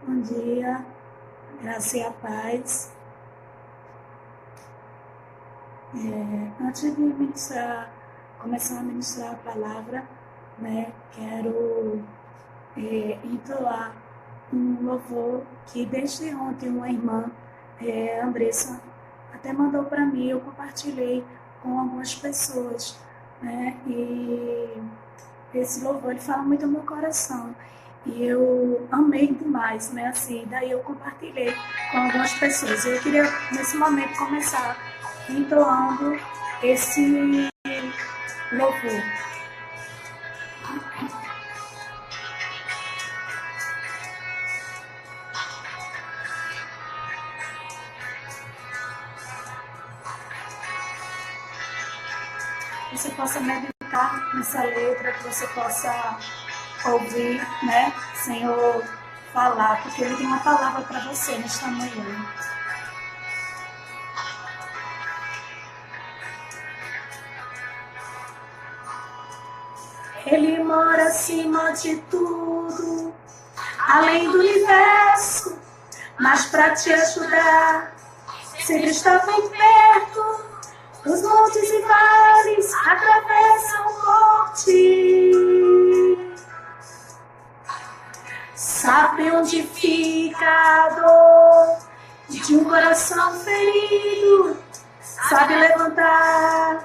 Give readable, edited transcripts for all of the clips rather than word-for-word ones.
Bom dia, graça e a paz. Antes de começar a ministrar a palavra, quero entoar um louvor que desde ontem uma irmã, Andressa, até mandou para mim, eu compartilhei com algumas pessoas, e esse louvor ele fala muito ao meu coração. E eu amei demais, assim, daí eu compartilhei com algumas pessoas. Eu queria, nesse momento, começar entoando esse louvor. Você possa meditar nessa letra, que você possa ouvir, Senhor, falar, porque Ele tem uma palavra para você nesta manhã. Ele mora acima de tudo, além do universo, mas para te ajudar, sempre está bem perto. Os montes e vales atravessam o monte. Sabe onde fica a dor de um coração ferido? Sabe levantar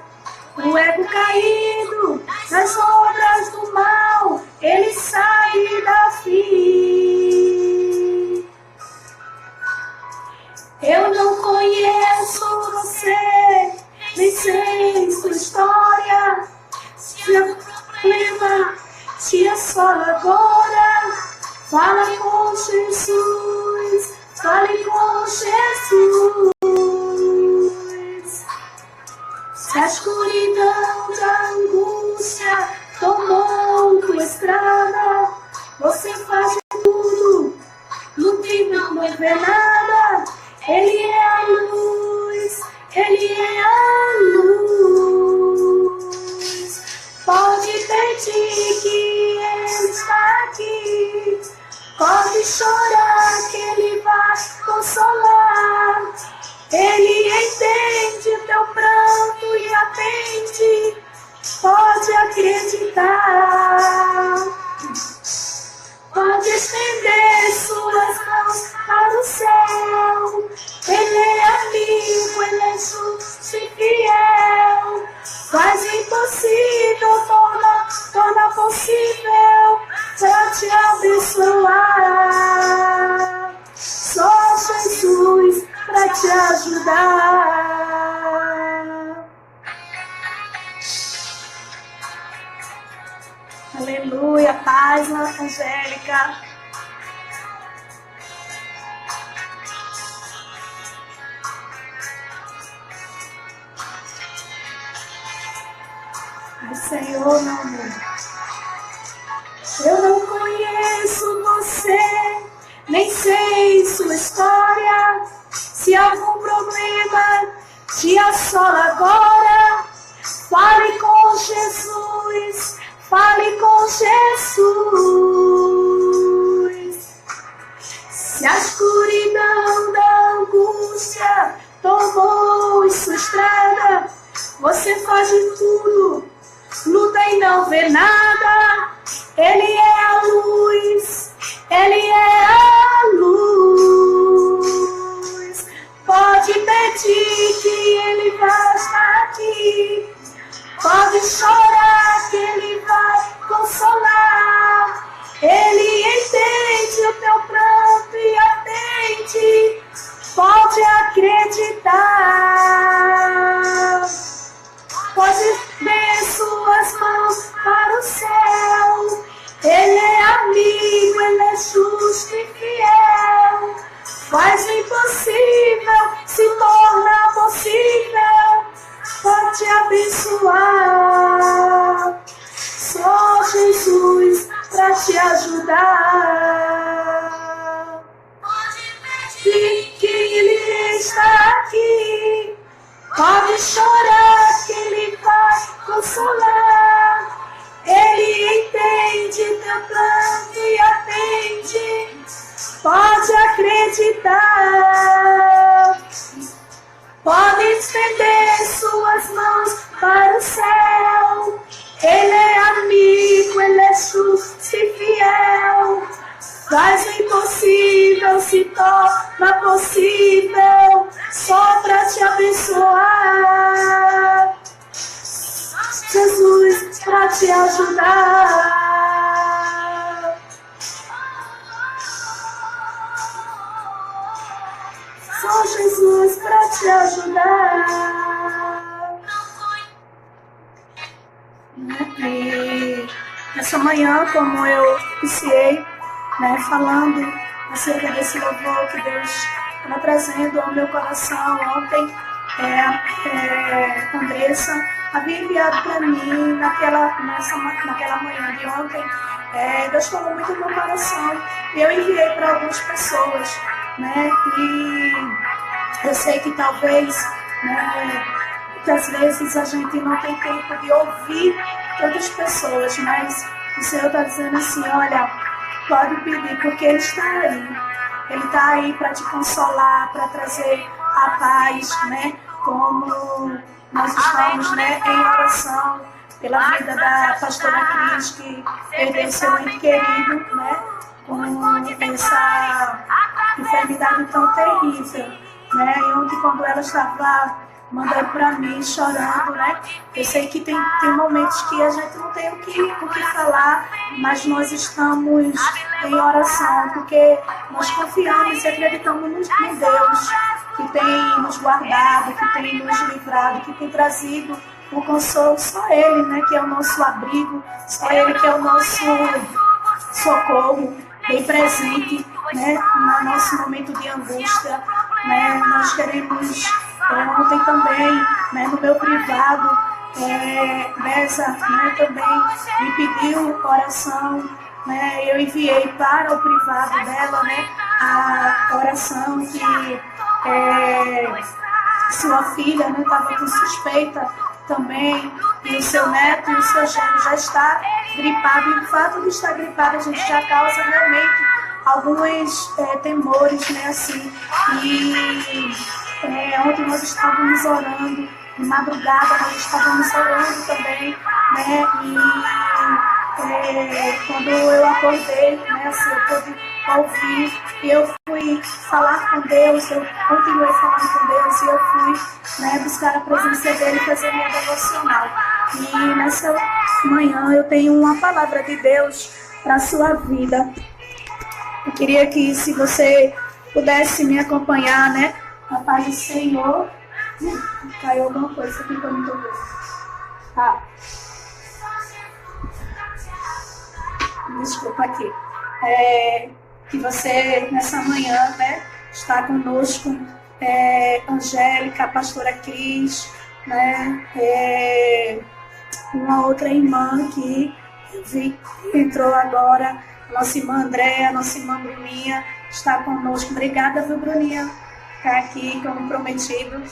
o ego caído nas obras do mal. Ele sabe da fim. Eu não conheço você, nem sei sua história. Se o problema te assola agora, fala com Jesus, fale com Jesus. Se a escuridão da angústia tomou tua estrada, você faz tudo, no fim não vê nada. Ele é a luz, Ele é a luz. Pode pedir que Ele está aqui. Pode chorar que Ele vai consolar. Ele entende o teu pranto e atende. Pode acreditar. Pode estender suas mãos para o céu. Ele é amigo, Ele é justo e fiel. Faz impossível, torna possível para te abençoar. Só Jesus para te ajudar. Aleluia, paz, Angélica. Ai, Senhor, meu amor. Eu não conheço você, nem sei sua história. Se algum problema te assola agora, fale com Jesus, fale com Jesus. Se a escuridão da angústia tomou sua estrada, você faz de tudo, luta e não vê nada. Ele é a luz, Ele é a luz. Pode pedir que Ele vai estar aqui. Pode chorar que Ele vai consolar. Ele entende o teu pranto e atende. Pode acreditar. Pode ver suas mãos para o céu. Ele é amigo, Ele é justo e fiel. Faz o impossível, se torna possível. Pode te abençoar. Só Jesus para te ajudar. Pode pedir que Ele está aqui. Pode chorar que Ele vai consolar. Ele entende teu plano e atende. pode acreditar. Pode estender suas mãos para o céu. Ele é amigo, ele é justo e fiel. Faz o impossível, se torna possível, só para te abençoar. Jesus, para te ajudar. Só Jesus para te ajudar. E essa manhã, como eu iniciei, falando acerca desse louvor que Deus estava trazendo ao meu coração ontem, Andressa havia enviado para mim naquela manhã de ontem. Deus falou muito no meu coração e eu enviei para algumas pessoas, e eu sei que talvez, muitas vezes a gente não tem tempo de ouvir outras pessoas, mas o Senhor está dizendo assim: olha, pode pedir, porque Ele está aí. Ele está aí para te consolar, para trazer a paz, como nós estamos, em oração pela vida da pastora Cris, que perdeu seu ente querido, com essa enfermidade tão terrível, E ontem, quando ela estava mandando para mim, chorando, eu sei que tem momentos que a gente não tem o que falar, mas nós estamos em oração, porque nós confiamos e acreditamos no Deus que tem nos guardado, que tem nos livrado, que tem trazido o consolo. Só Ele, que é o nosso abrigo, só Ele que é o nosso socorro, bem presente, no nosso momento de angústia. Nós queremos, ontem também, no meu privado, Bessa também me pediu oração, eu enviei para o privado dela, a oração que sua filha estava com suspeita também, e o seu neto e o seu genro já está gripado, e o fato de estar gripado a gente já causa realmente alguns temores, assim, e ontem nós estávamos orando, de madrugada nós estávamos orando também, e quando eu acordei, assim, eu pude ouvir, e eu fui falar com Deus, eu continuei falando com Deus, e eu fui buscar a presença dEle e fazer minha devocional. E nessa manhã eu tenho uma palavra de Deus para a sua vida. Eu queria que, se você pudesse me acompanhar, na paz do Senhor. Caiu alguma coisa aqui que eu não estou vendo. Tá. Desculpa aqui. Que você, nessa manhã, está conosco, Angélica, a pastora Cris, uma outra irmã que eu vi que entrou agora, nossa irmã Andréa, nossa irmã Bruninha, está conosco. Obrigada, viu, Bruninha, ficar aqui como prometido,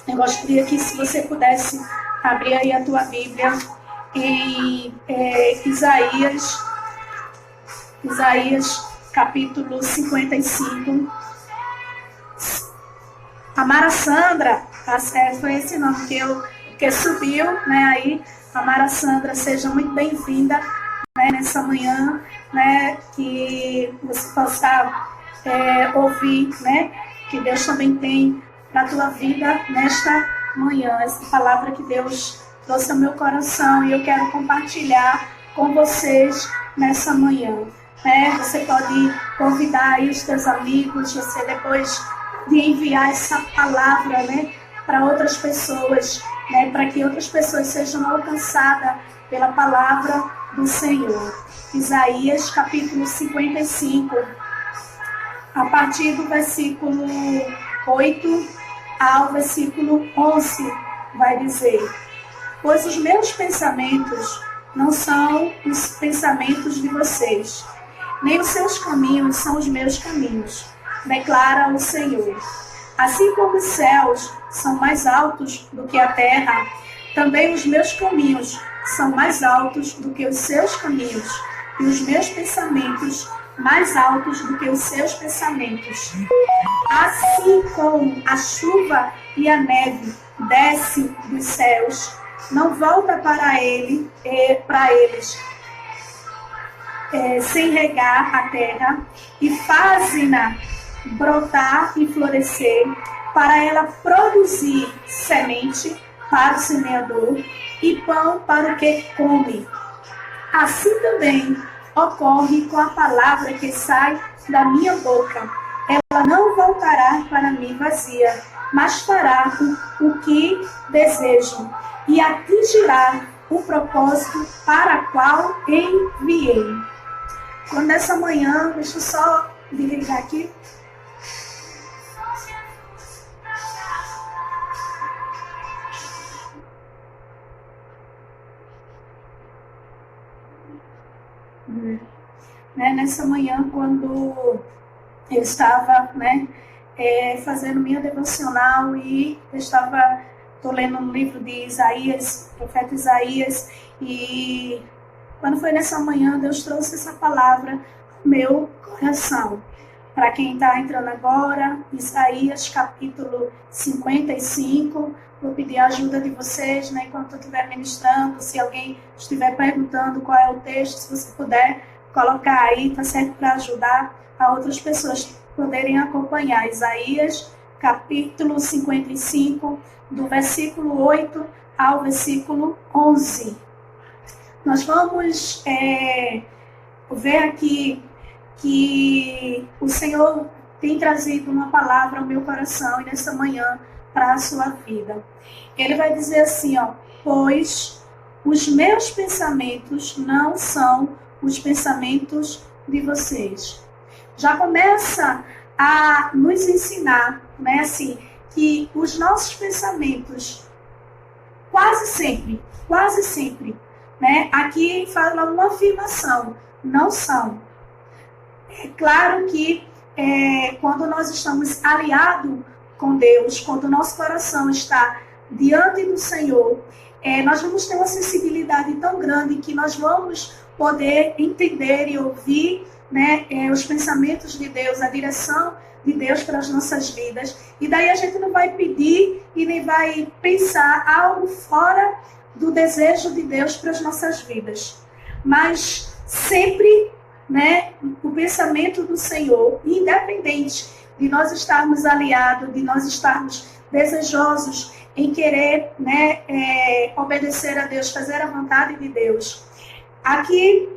Eu gostaria que, se você pudesse abrir aí a tua Bíblia em Isaías capítulo 55. A Mara Sandra, tá certo? Foi esse nome que subiu, aí. A Mara Sandra, seja muito bem-vinda, nessa manhã, que você possa ouvir, que Deus também tem para a tua vida nesta manhã. Essa palavra que Deus trouxe ao meu coração e eu quero compartilhar com vocês nessa manhã. Você pode convidar aí os teus amigos, você depois de enviar essa palavra, para outras pessoas, para que outras pessoas sejam alcançadas pela palavra do Senhor. Isaías capítulo 55, a partir do versículo 8 ao versículo 11, vai dizer: pois os meus pensamentos não são os pensamentos de vocês, nem os seus caminhos são os meus caminhos, declara o Senhor. Assim como os céus são mais altos do que a terra, também os meus caminhos são mais altos do que os seus caminhos, e os meus pensamentos pensamentos mais altos do que os seus pensamentos. Assim como a chuva e a neve desce dos céus, não volta para eles sem regar a terra e fazem-na brotar e florescer, para ela produzir semente para o semeador e pão para o que come. Assim também ocorre com a palavra que sai da minha boca. Ela não voltará para mim vazia, mas fará o que desejo e atingirá o propósito para o qual enviei. Quando nessa manhã, deixa eu só desligar aqui. Nessa manhã, quando eu estava fazendo minha devocional e eu estou lendo um livro de Isaías, profeta Isaías, e quando foi nessa manhã, Deus trouxe essa palavra no meu coração. Para quem está entrando agora, Isaías capítulo 55, vou pedir a ajuda de vocês, enquanto eu estiver ministrando, se alguém estiver perguntando qual é o texto, se você puder colocar aí, está certo, para ajudar a outras pessoas poderem acompanhar. Isaías capítulo 55, do versículo 8 ao versículo 11. Nós vamos ver aqui que o Senhor tem trazido uma palavra ao meu coração e nessa manhã para a sua vida. Ele vai dizer assim, pois os meus pensamentos não são os pensamentos de vocês. Já começa a nos ensinar, que os nossos pensamentos quase sempre, aqui fala uma afirmação, não são. É claro que quando nós estamos aliados com Deus, quando o nosso coração está diante do Senhor, nós vamos ter uma sensibilidade tão grande que nós vamos poder entender e ouvir os pensamentos de Deus, a direção de Deus para as nossas vidas. E daí a gente não vai pedir e nem vai pensar algo fora do desejo de Deus para as nossas vidas. Mas sempre o pensamento do Senhor, independente de nós estarmos aliados, de nós estarmos desejosos em querer obedecer a Deus, fazer a vontade de Deus. Aqui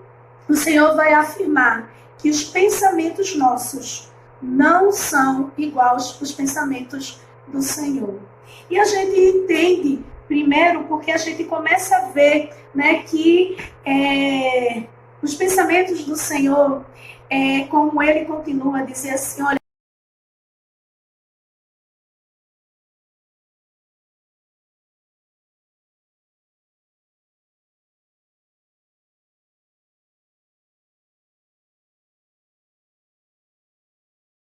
o Senhor vai afirmar que os pensamentos nossos não são iguais aos pensamentos do Senhor. E a gente entende, primeiro, porque a gente começa a ver que os pensamentos do Senhor, como ele continua a dizer assim, olha,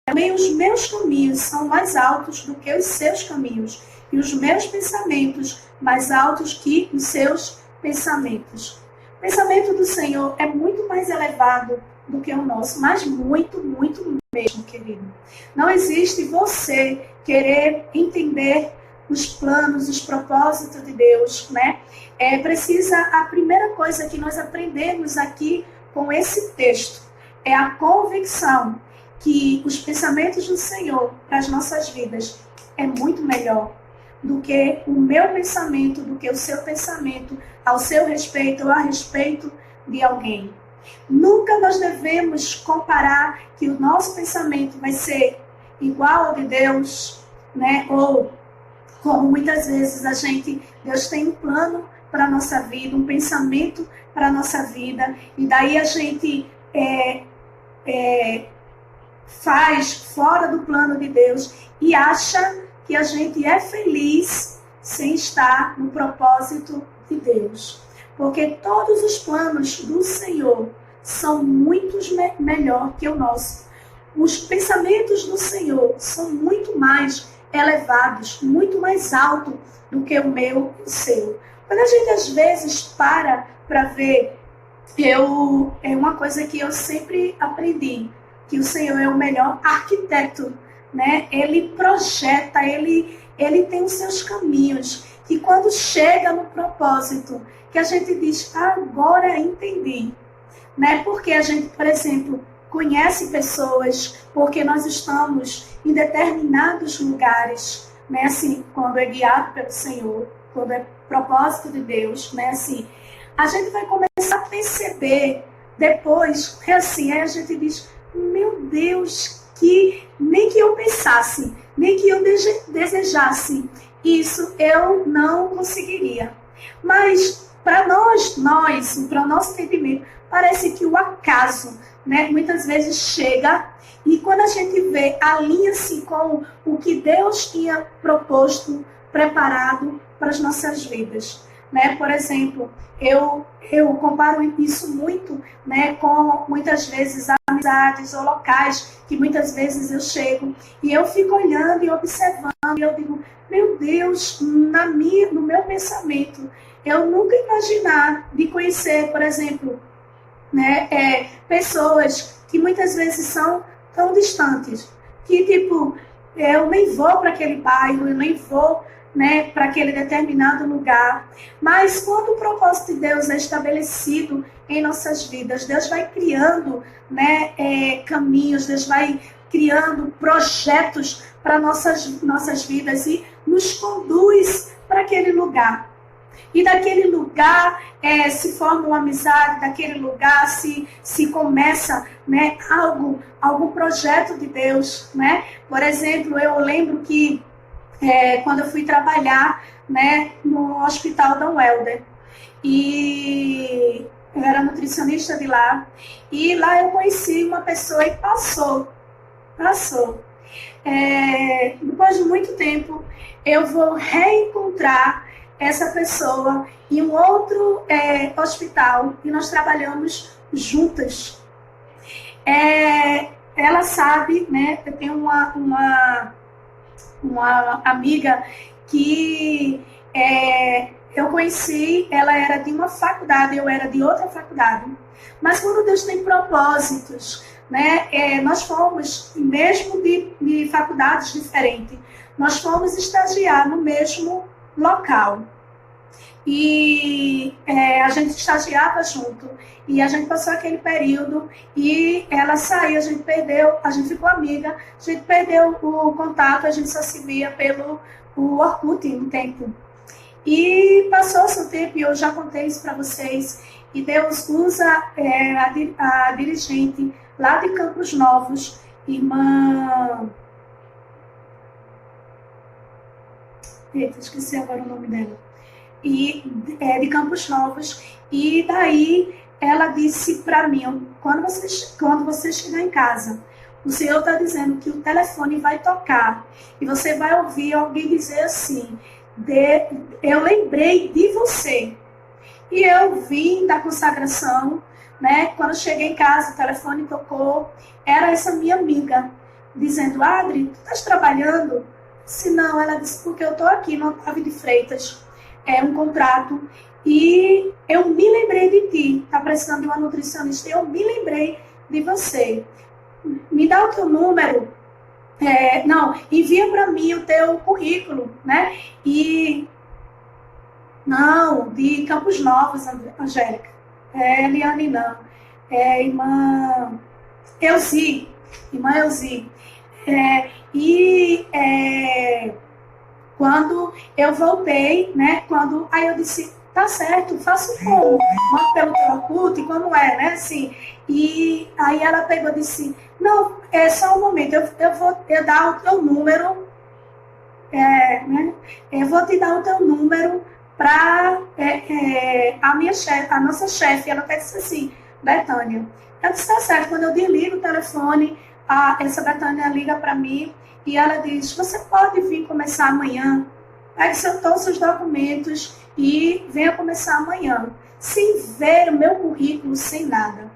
também os meus caminhos são mais altos do que os seus caminhos, e os meus pensamentos mais altos que os seus pensamentos. O pensamento do Senhor é muito mais elevado do que o nosso, mas muito, muito mesmo, querido. Não existe você querer entender os planos, os propósitos de Deus, a primeira coisa que nós aprendemos aqui com esse texto é a convicção que os pensamentos do Senhor para as nossas vidas é muito melhor do que o meu pensamento, do que o seu pensamento ao seu respeito ou a respeito de alguém. Nunca nós devemos comparar que o nosso pensamento vai ser igual ao de Deus, ou como muitas vezes Deus tem um plano para a nossa vida, um pensamento para a nossa vida, e daí a gente faz fora do plano de Deus e acha que a gente é feliz sem estar no propósito de Deus. Porque todos os planos do Senhor são muito melhor que o nosso. Os pensamentos do Senhor são muito mais elevados, muito mais altos do que o meu e o seu. Quando a gente às vezes para ver é uma coisa que eu sempre aprendi, que o Senhor é o melhor arquiteto, né? Ele projeta, ele tem os seus caminhos, que quando chega no propósito, que a gente diz, agora entendi, né? Porque a gente, por exemplo, conhece pessoas, porque nós estamos em determinados lugares, né? Assim, quando é guiado pelo Senhor, quando é propósito de Deus, né? Assim, a gente vai começar a perceber depois, assim, aí a gente diz, meu Deus, que nem que eu pensasse, nem que eu desejasse, isso eu não conseguiria. Mas para nós, para o nosso entendimento, parece que o acaso, né, muitas vezes chega e quando a gente vê, alinha-se com o que Deus tinha proposto, preparado para as nossas vidas. Né? Por exemplo, eu comparo isso muito, né, com muitas vezes amizades ou locais que muitas vezes eu chego e eu fico olhando e observando e eu digo, meu Deus, no meu pensamento, eu nunca imaginar de conhecer, por exemplo, né, pessoas que muitas vezes são tão distantes, que tipo, eu nem vou para aquele bairro, eu nem vou, né, para aquele determinado lugar. Mas quando o propósito de Deus é estabelecido em nossas vidas, Deus vai criando, né, caminhos, Deus vai criando projetos para nossas vidas e nos conduz para aquele lugar. E daquele lugar se forma uma amizade, daquele lugar se começa, né, algum projeto de Deus. Né? Por exemplo, eu lembro que quando eu fui trabalhar, né, no Hospital Dom Helder, e eu era nutricionista de lá, e lá eu conheci uma pessoa e passou. Depois de muito tempo, eu vou reencontrar essa pessoa em um outro hospital, e nós trabalhamos juntas. Ela sabe, né, eu tenho uma amiga que eu conheci, ela era de uma faculdade, eu era de outra faculdade. Mas quando Deus tem propósitos, né, nós fomos, mesmo de faculdades diferentes, nós fomos estagiar no mesmo local. E a gente estagiava junto. E a gente passou aquele período e ela saiu, a gente ficou amiga, a gente perdeu o contato, a gente só se via pelo Orkut um tempo. E passou-se um tempo, e eu já contei isso para vocês, e Deus usa a dirigente lá de Campos Novos, irmã... Eita, esqueci agora o nome dela. De Campos Novos, e daí ela disse para mim, quando você chegar em casa, o Senhor está dizendo que o telefone vai tocar, e você vai ouvir alguém dizer assim, eu lembrei de você. E eu vim da consagração, né? Quando cheguei em casa, o telefone tocou, era essa minha amiga, dizendo, Adri, tu estás trabalhando? Se não, ela disse, porque eu estou aqui no Otávio de Freitas, um contrato, e eu me lembrei de ti, tá precisando de uma nutricionista, eu me lembrei de você. Me dá o teu número, envia para mim o teu currículo, né? E não, de Campos Novos, Angélica, Eliane não, irmã Elzi, quando eu voltei, né, aí eu disse, tá certo, faço como? Mando pelo Orkut, como é, né, assim. E aí ela pegou e disse, não, só um momento, eu vou te dar o teu número, né, eu vou te dar o teu número para a nossa chefe. Ela até disse assim, Betânia, eu disse, tá certo, quando eu desligo o telefone, essa Betânia liga para mim, e ela diz, você pode vir começar amanhã, pegue todos os seus documentos e venha começar amanhã, sem ver o meu currículo, sem nada.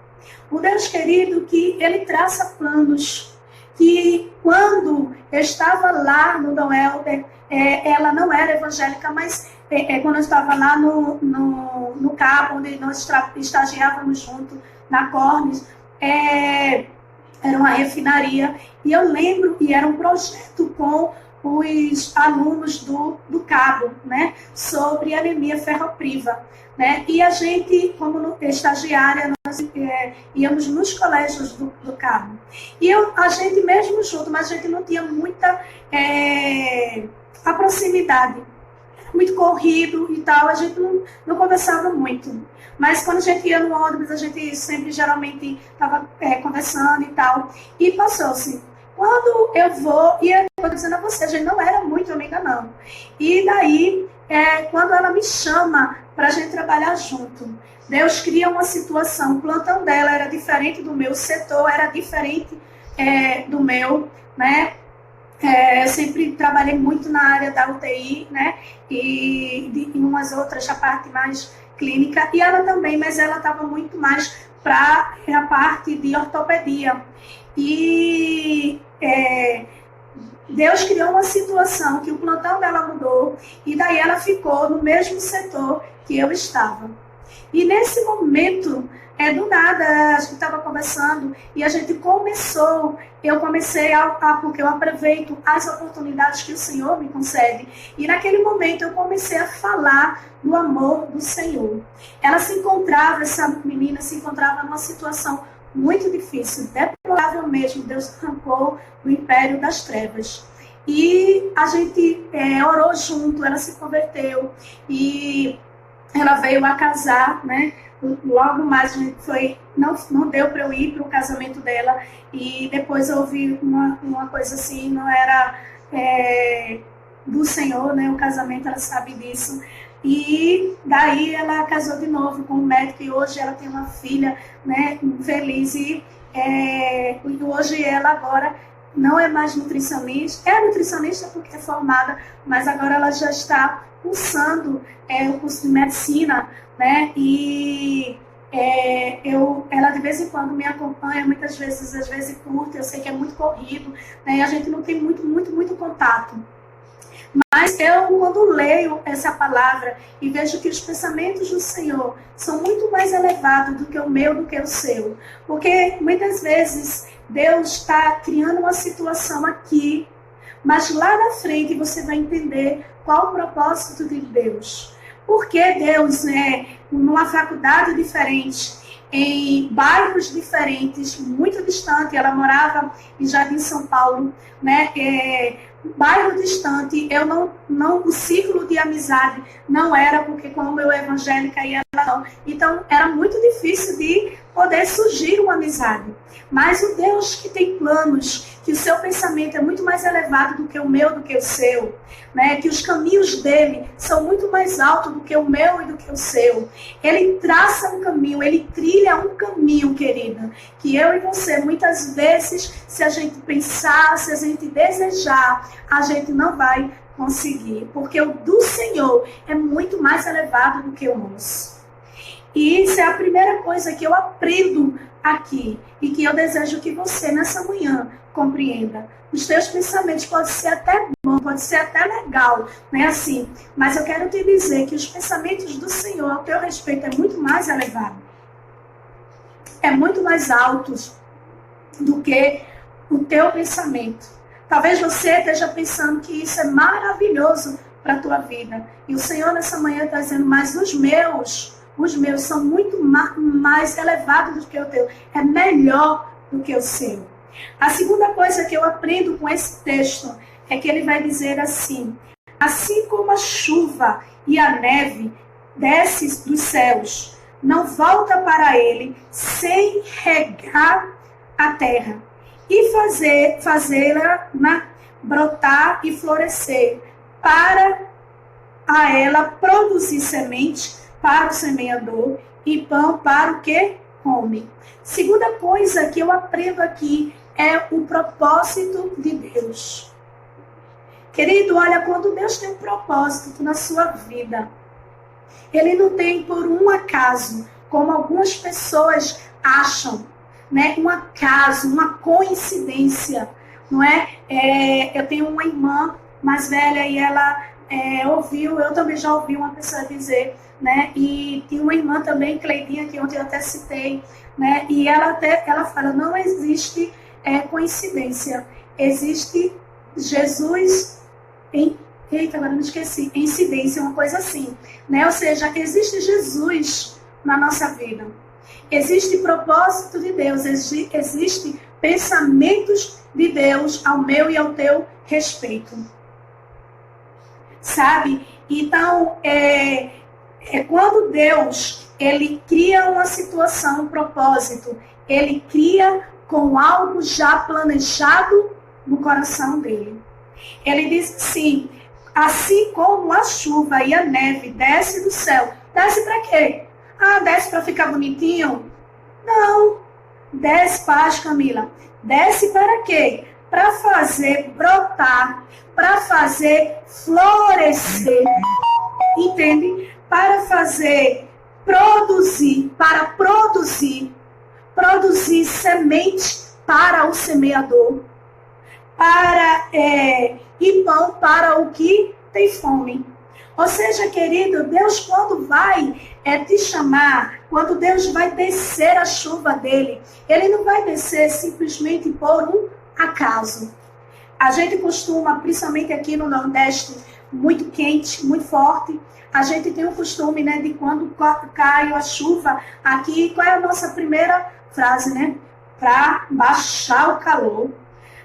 O Deus querido, que ele traça planos, que quando eu estava lá no Dom Helder, ela não era evangélica, mas quando eu estava lá no Cabo, onde nós estagiávamos junto, na Cornes, era uma refinaria, e eu lembro, e era um projeto com os alunos do Cabo, né, sobre anemia ferropriva, né, e a gente, como estagiária, nós íamos nos colégios do Cabo, e a gente mesmo junto, mas a gente não tinha muita a proximidade, muito corrido e tal, a gente não conversava muito. Mas quando a gente ia no ônibus, a gente sempre, geralmente, estava conversando e tal. E passou-se. Quando eu vou, e eu estou dizendo a você, a gente não era muito amiga, não. E daí, quando ela me chama para a gente trabalhar junto, Deus cria uma situação. O plantão dela era diferente do meu, o setor era diferente do meu, né? Eu sempre trabalhei muito na área da UTI, né? E em umas outras, a parte mais clínica, e ela também, mas ela estava muito mais para a parte de ortopedia. E Deus criou uma situação que o plantão dela mudou, e daí ela ficou no mesmo setor que eu estava. E nesse momento, do nada, a gente estava conversando e a gente eu comecei porque eu aproveito as oportunidades que o Senhor me concede. E naquele momento eu comecei a falar do amor do Senhor. Essa menina se encontrava numa situação muito difícil, deplorável mesmo. Deus arrancou do império das trevas. E a gente orou junto, ela se converteu e ela veio a casar, né? Logo mais a gente não deu para eu ir para o casamento dela, e depois houve uma coisa assim, não era do Senhor, né? O casamento, ela sabe disso. E daí ela casou de novo com um médico, e hoje ela tem uma filha, né, feliz, e hoje ela agora não é mais nutricionista, é nutricionista porque é formada, mas agora ela já está cursando o curso de medicina, né? E ela de vez em quando me acompanha, muitas vezes, às vezes curta, eu sei que é muito corrido, né? E a gente não tem muito contato. Mas eu, quando leio essa palavra e vejo que os pensamentos do Senhor são muito mais elevados do que o meu, do que o seu, porque muitas vezes Deus está criando uma situação aqui, mas lá na frente você vai entender qual o propósito de Deus. Porque Deus, numa faculdade diferente, em bairros diferentes, muito distante, ela morava em Jardim São Paulo, né? Bairro distante, o círculo de amizade não era, porque como eu evangélica e ela não, então era muito difícil de poder surgir uma amizade. Mas o Deus que tem planos, que o seu pensamento é muito mais elevado do que o meu, do que o seu, né? Que os caminhos dele são muito mais altos do que o meu e do que o seu. Ele traça um caminho, ele trilha um caminho, querida, que eu e você, muitas vezes, se a gente pensar, se a gente desejar, a gente não vai conseguir, porque o do Senhor é muito mais elevado do que o nosso. E isso é a primeira coisa que eu aprendo aqui, e que eu desejo que você, nessa manhã, compreenda. Os teus pensamentos podem ser até bom, pode ser até legal, né, assim, mas eu quero te dizer que os pensamentos do Senhor ao teu respeito é muito mais elevado, é muito mais altos do que o teu pensamento. Talvez você esteja pensando que isso é maravilhoso para a tua vida, e o Senhor nessa manhã está dizendo, mas os meus são muito mais elevados do que o teu. É melhor do que o seu. A segunda coisa que eu aprendo com esse texto é que ele vai dizer assim: assim como a chuva e a neve desce dos céus, não volta para ele sem regar a terra e fazê-la brotar e florescer, para a ela produzir semente para o semeador e pão para o que come. Segunda coisa que eu aprendo aqui é o propósito de Deus. Querido, olha, quando Deus tem um propósito na sua vida, Ele não tem por um acaso, como algumas pessoas acham, né? Um acaso, uma coincidência, não é? Eu tenho uma irmã mais velha e ela ouviu, eu também já ouvi uma pessoa dizer, né? E tinha uma irmã também, Cleidinha, que ontem eu até citei, né? E ela fala, não existe coincidência, existe Jesus eita, agora me esqueci, incidência, uma coisa assim, né? Ou seja, existe Jesus na nossa vida. Existe propósito de Deus, existe pensamentos de Deus ao meu e ao teu respeito. Sabe? Então, quando Deus, ele cria uma situação, um propósito, ele cria com algo já planejado no coração dele. Ele diz assim como a chuva e a neve desce do céu, desce para quê? Ah, desce para ficar bonitinho? Não. Desce, paz, Camila. Desce para quê? Para fazer brotar, para fazer florescer. Entende? Para fazer produzir, produzir semente para o semeador, e pão para o que tem fome. Ou seja, querido, Deus quando vai te chamar, quando Deus vai descer a chuva dele, ele não vai descer simplesmente por um acaso. A gente costuma, principalmente aqui no Nordeste, muito quente, muito forte, a gente tem o costume, né, de quando cai a chuva aqui, qual é a nossa primeira frase, né? Para baixar o calor.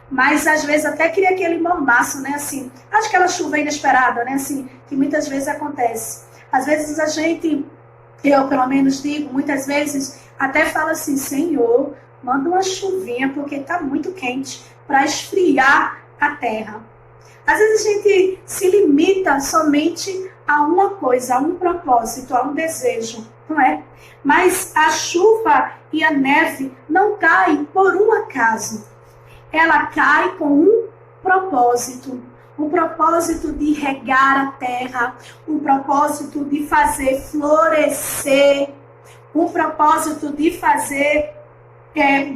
Mas às vezes até cria aquele mormaço, né? Assim, acho que aquela chuva inesperada, né? Assim, que muitas vezes acontece. Às vezes a gente, eu pelo menos digo, muitas vezes até falo assim, Senhor, manda uma chuvinha porque está muito quente para esfriar a terra. Às vezes a gente se limita somente a uma coisa, a um propósito, a um desejo, não é? Mas a chuva e a neve não caem por um acaso. Ela cai com um propósito. O propósito de regar a terra, o propósito de fazer florescer, o propósito de fazer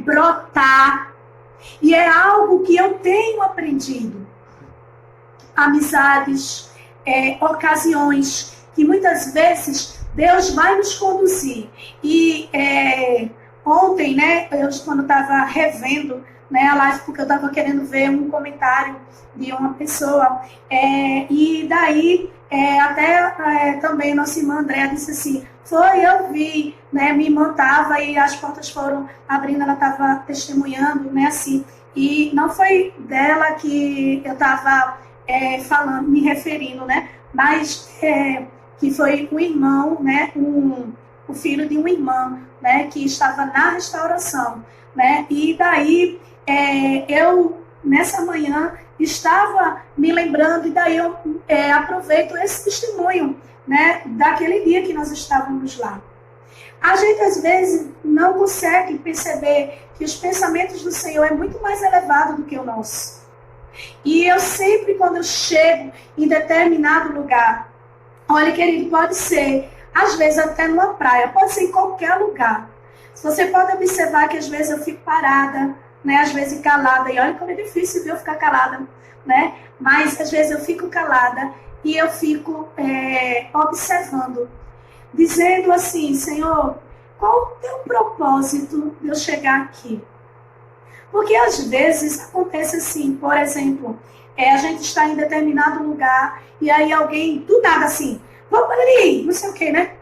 brotar. E é algo que eu tenho aprendido. Amizades, ocasiões que muitas vezes Deus vai nos conduzir. E ontem, né, eu quando estava revendo, né, a live, porque eu estava querendo ver um comentário de uma pessoa, e daí também nossa irmã Andréa disse assim, eu vi, né, minha irmã estava e as portas foram abrindo, ela estava testemunhando, né, assim, e não foi dela que eu estava falando, me referindo, né, mas que foi um irmão, né, o filho de uma irmã, né, que estava na restauração, né, e daí eu, nessa manhã, estava me lembrando, e daí eu aproveito esse testemunho, né, daquele dia que nós estávamos lá. A gente, às vezes, não consegue perceber que os pensamentos do Senhor é muito mais elevado do que o nosso. E eu sempre, quando eu chego em determinado lugar, olha, querido, pode ser, às vezes, até numa praia, pode ser em qualquer lugar. Você pode observar que, às vezes, eu fico parada, né, às vezes calada, e olha como é difícil, viu, ficar calada, né, mas às vezes eu fico calada e eu fico observando, dizendo assim, Senhor, qual o teu propósito de eu chegar aqui? Porque às vezes acontece assim, por exemplo, a gente está em determinado lugar e aí alguém, do nada assim, vamos ali, não sei o que, né,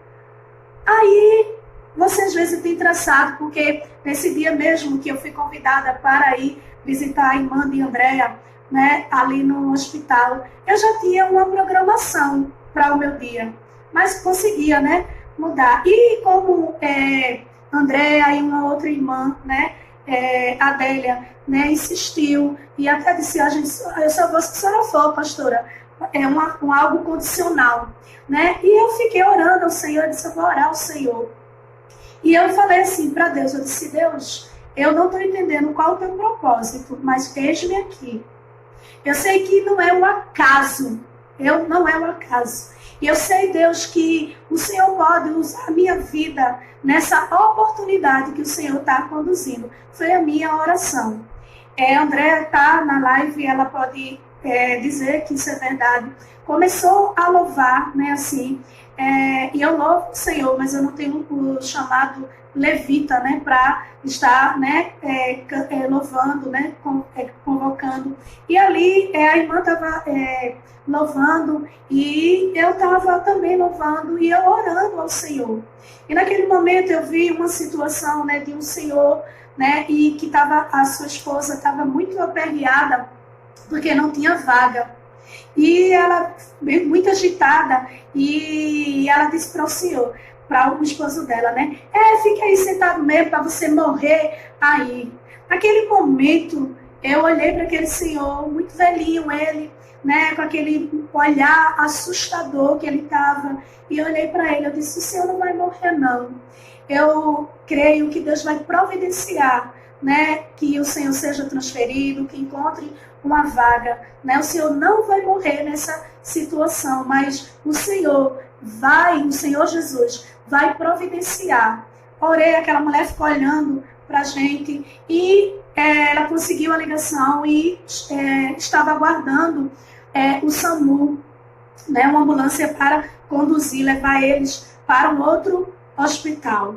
aí você às vezes tem traçado, porque nesse dia mesmo que eu fui convidada para ir visitar a irmã de Andréa, né, ali no hospital, eu já tinha uma programação para o meu dia, mas conseguia, né, mudar. E como Andréa e uma outra irmã, né, Adélia, né, insistiu, e até disse, eu só vou se a senhora for, pastora, algo condicional, né, e eu fiquei orando ao Senhor, eu disse, eu vou orar ao Senhor. E eu falei assim para Deus, eu disse, Deus, eu não estou entendendo qual é o teu propósito, mas eis-me aqui. Eu sei que não é um acaso, não é um acaso. E eu sei, Deus, que o Senhor pode usar a minha vida nessa oportunidade que o Senhor está conduzindo. Foi a minha oração. Andréa está na live, ela pode dizer que isso é verdade, começou a louvar, né, assim, e eu louvo o Senhor, mas eu não tenho o chamado levita, né, para estar, né, louvando, né, convocando. E ali a irmã estava louvando e eu estava também louvando e eu orando ao Senhor. E naquele momento eu vi uma situação, né, de um senhor, né, e que a sua esposa estava muito aperreada porque não tinha vaga. E ela, muito agitada, e ela disse para o senhor, para o esposo dela, né? Fica aí sentado mesmo para você morrer aí. Naquele momento, eu olhei para aquele senhor, muito velhinho ele, né? Com aquele olhar assustador que ele estava. E eu olhei para ele, eu disse, o senhor não vai morrer não. Eu creio que Deus vai providenciar, né? Que o senhor seja transferido, que encontre uma vaga, né? O Senhor não vai morrer nessa situação, mas o Senhor Jesus vai providenciar. Orei, aquela mulher ficou olhando para a gente e ela conseguiu a ligação e estava aguardando o SAMU, né? Uma ambulância para conduzir, levar eles para um outro hospital.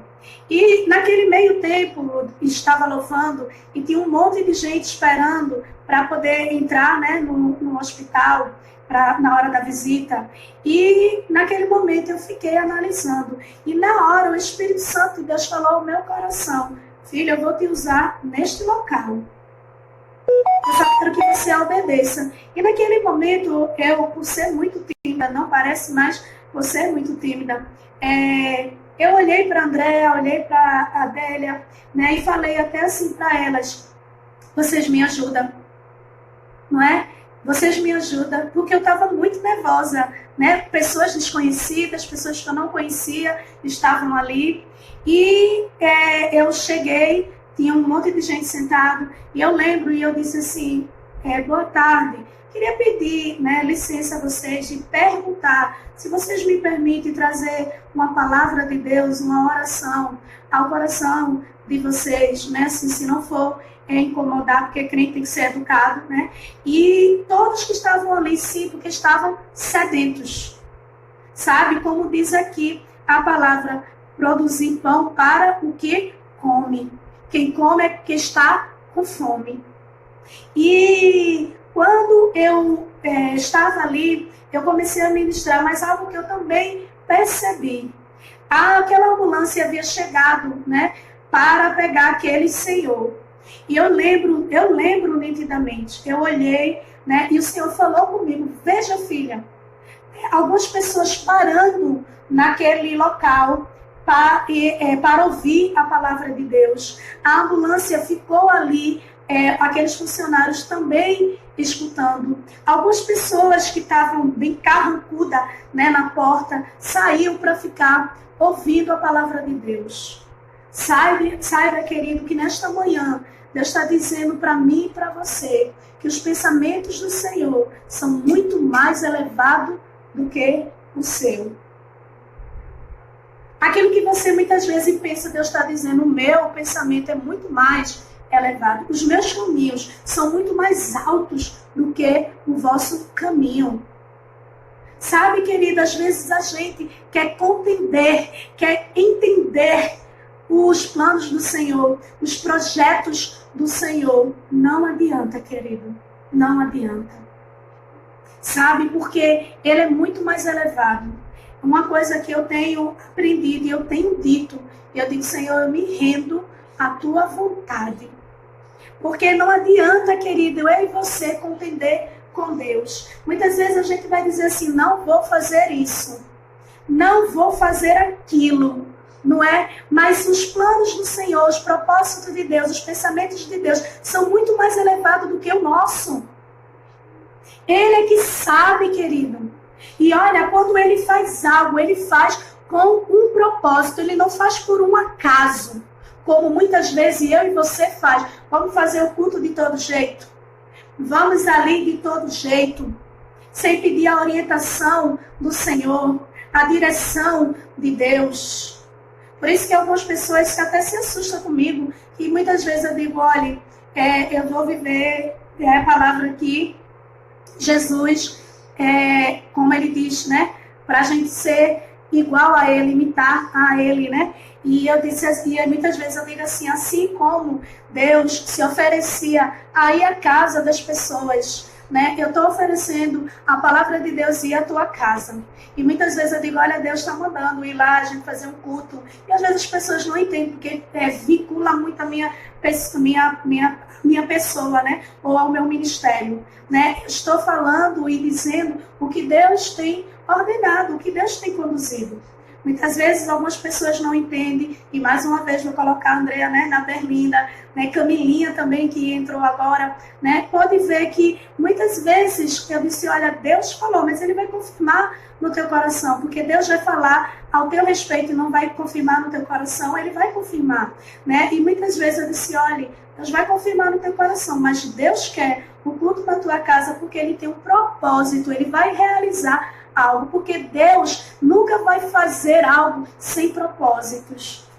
E naquele meio tempo, estava louvando e tinha um monte de gente esperando para poder entrar, né, no hospital na hora da visita. E naquele momento eu fiquei analisando. E na hora o Espírito Santo de Deus falou ao meu coração, filho, eu vou te usar neste local. Eu só quero que você obedeça. E naquele momento, eu, por ser muito tímida, não parece mais por ser muito tímida, eu olhei para a Andréa, olhei para a Adélia, né, e falei até assim para elas, vocês me ajudam, não é? Vocês me ajudam, porque eu estava muito nervosa, né? Pessoas desconhecidas, pessoas que eu não conhecia, estavam ali, e eu cheguei, tinha um monte de gente sentado, e eu lembro, e eu disse assim, boa tarde, queria pedir, né, licença a vocês de perguntar se vocês me permitem trazer uma palavra de Deus, uma oração ao coração de vocês, né? Se não for incomodar, porque crente tem que ser educado, né? E todos que estavam ali, sim, porque estavam sedentos. Sabe, como diz aqui a palavra, produzir pão para o que come. Quem come é porque está com fome. E quando eu estava ali, eu comecei a ministrar, mas algo que eu também percebi. Aquela ambulância havia chegado, né, para pegar aquele senhor. E eu lembro nitidamente. Eu olhei, né, e o Senhor falou comigo, veja, filha, algumas pessoas parando naquele local para ouvir a palavra de Deus. A ambulância ficou ali, aqueles funcionários também escutando. Algumas pessoas que estavam bem carrancuda, né, na porta, saíram para ficar ouvindo a palavra de Deus. Saiba, querido, que nesta manhã Deus está dizendo para mim e para você que os pensamentos do Senhor são muito mais elevados do que o seu. Aquilo que você muitas vezes pensa, Deus está dizendo, o meu pensamento é muito mais elevado. Os meus caminhos são muito mais altos do que o vosso caminho. Sabe, querida, às vezes a gente quer compreender, quer entender os planos do Senhor, os projetos do Senhor. Não adianta, querido, não adianta. Sabe, porque Ele é muito mais elevado. Uma coisa que eu tenho aprendido e eu tenho dito, eu digo, Senhor, eu me rendo à Tua vontade. Porque não adianta, querido, eu e você contender com Deus. Muitas vezes a gente vai dizer assim, não vou fazer isso, não vou fazer aquilo, não é? Mas os planos do Senhor, os propósitos de Deus, os pensamentos de Deus são muito mais elevados do que o nosso. Ele é que sabe, querido. E olha, quando Ele faz algo, Ele faz com um propósito, Ele não faz por um acaso, como muitas vezes eu e você faz. Vamos fazer o culto de todo jeito. Vamos ali de todo jeito, sem pedir a orientação do Senhor, a direção de Deus. Por isso que algumas pessoas até se assustam comigo, e muitas vezes eu digo, olha, eu vou viver a palavra aqui, Jesus, como ele diz, né? Para a gente ser igual a ele, imitar a ele, né? E eu disse assim, e muitas vezes eu digo assim como Deus se oferecia a ir à casa das pessoas, né? Eu estou oferecendo a palavra de Deus ir à tua casa. E muitas vezes eu digo, olha, Deus está mandando ir lá, a gente fazer um culto. E às vezes as pessoas não entendem, porque vincula muito a minha pessoa, né? Ou ao meu ministério, né? Estou falando e dizendo o que Deus tem ordenado, o que Deus tem conduzido. Muitas vezes algumas pessoas não entendem, e mais uma vez vou colocar a Andrea, né, na berlinda, né, Camilinha também, que entrou agora, né, pode ver que muitas vezes eu disse, olha, Deus falou, mas ele vai confirmar no teu coração, porque Deus vai falar ao teu respeito e não vai confirmar no teu coração, ele vai confirmar, né, e muitas vezes eu disse, olha, Deus vai confirmar no teu coração, mas Deus quer o culto na tua casa porque ele tem um propósito, ele vai realizar algo, porque Deus nunca vai fazer algo sem propósitos.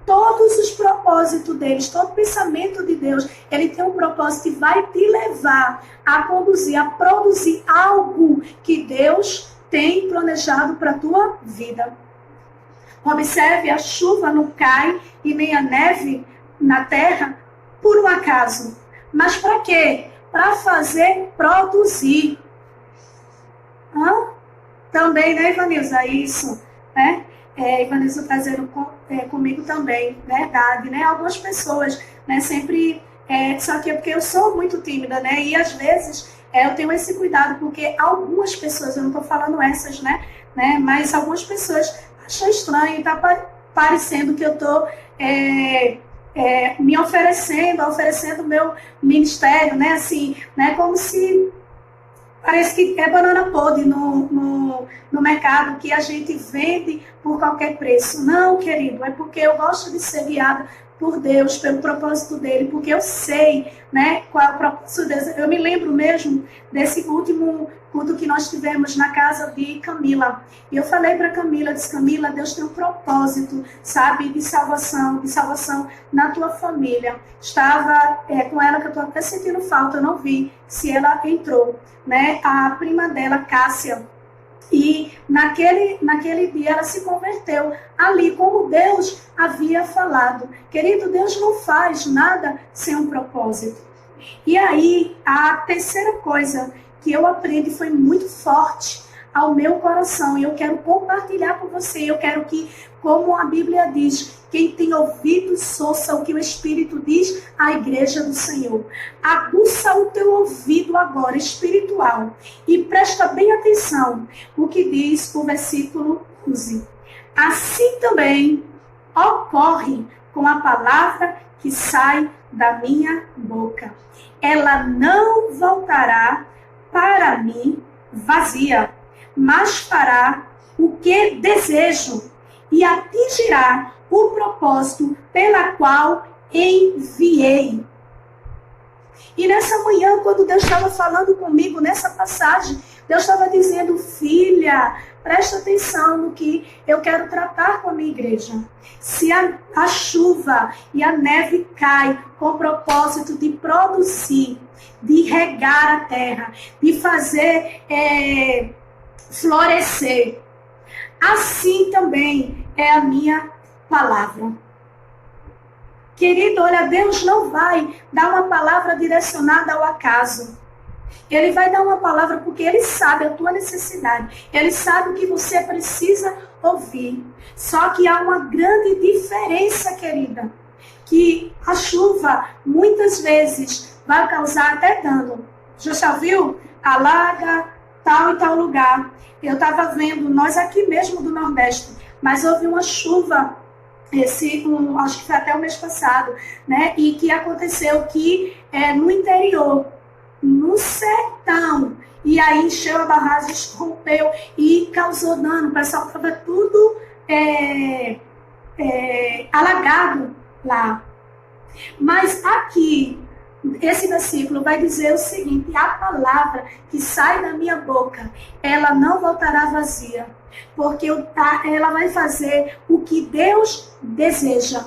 Todos os propósitos deles, todo pensamento de Deus, ele tem um propósito e vai te levar a conduzir, a produzir algo que Deus tem planejado para a tua vida. Observe, a chuva não cai e nem a neve na terra por um acaso. Mas para quê? Para fazer produzir. Também, né, Ivanilza? Isso, né? Ivanilza trazendo comigo também, verdade, né? Algumas pessoas, né, sempre... só que é porque eu sou muito tímida, né? E às vezes eu tenho esse cuidado, porque algumas pessoas, eu não estou falando essas, né? Mas algumas pessoas acham estranho e tá parecendo que eu estou... me oferecendo o meu ministério, né? Assim, né? Como se... Parece que é banana podre no mercado, que a gente vende por qualquer preço. Não, querido, é porque eu gosto de ser guiada por Deus, pelo propósito dele, porque eu sei, né, qual é o propósito dele. Eu me lembro mesmo desse último culto que nós tivemos na casa de Camila. E eu falei para Camila, disse, Camila, Deus tem um propósito, sabe, de salvação na tua família. Estava com ela, que eu estou até sentindo falta, eu não vi se ela entrou, né, a prima dela, Cássia. E naquele dia ela se converteu ali, como Deus havia falado. Querido, Deus não faz nada sem um propósito. E aí, a terceira coisa que eu aprendi foi muito forte ao meu coração. E eu quero compartilhar com você. Eu quero que, como a Bíblia diz, quem tem ouvidos ouça o que o Espírito diz à igreja do Senhor. Aguça o teu ouvido agora, espiritual, e presta bem atenção o que diz o versículo 11. Assim também ocorre com a palavra que sai da minha boca. Ela não voltará para mim vazia, mas fará o que desejo e atingirá o propósito pela qual enviei. E nessa manhã, quando Deus estava falando comigo, nessa passagem, Deus estava dizendo, filha, presta atenção no que eu quero tratar com a minha igreja. Se a chuva e a neve cai com o propósito de produzir, de regar a terra, de fazer florescer, assim também é a minha palavra. Querido, olha, Deus não vai dar uma palavra direcionada ao acaso. Ele vai dar uma palavra porque Ele sabe a tua necessidade. Ele sabe o que você precisa ouvir. Só que há uma grande diferença, querida. Que a chuva, muitas vezes, vai causar até dano. Já viu? Alaga tal e tal lugar. Eu estava vendo, nós aqui mesmo do Nordeste, mas houve uma chuva, acho que foi até o mês passado, né? E que aconteceu que no interior, no sertão, e aí encheu a barragem, rompeu e causou dano. O pessoal estava tudo alagado lá. Mas aqui, esse versículo vai dizer o seguinte: a palavra que sai da minha boca, ela não voltará vazia, porque ela vai fazer o que Deus deseja,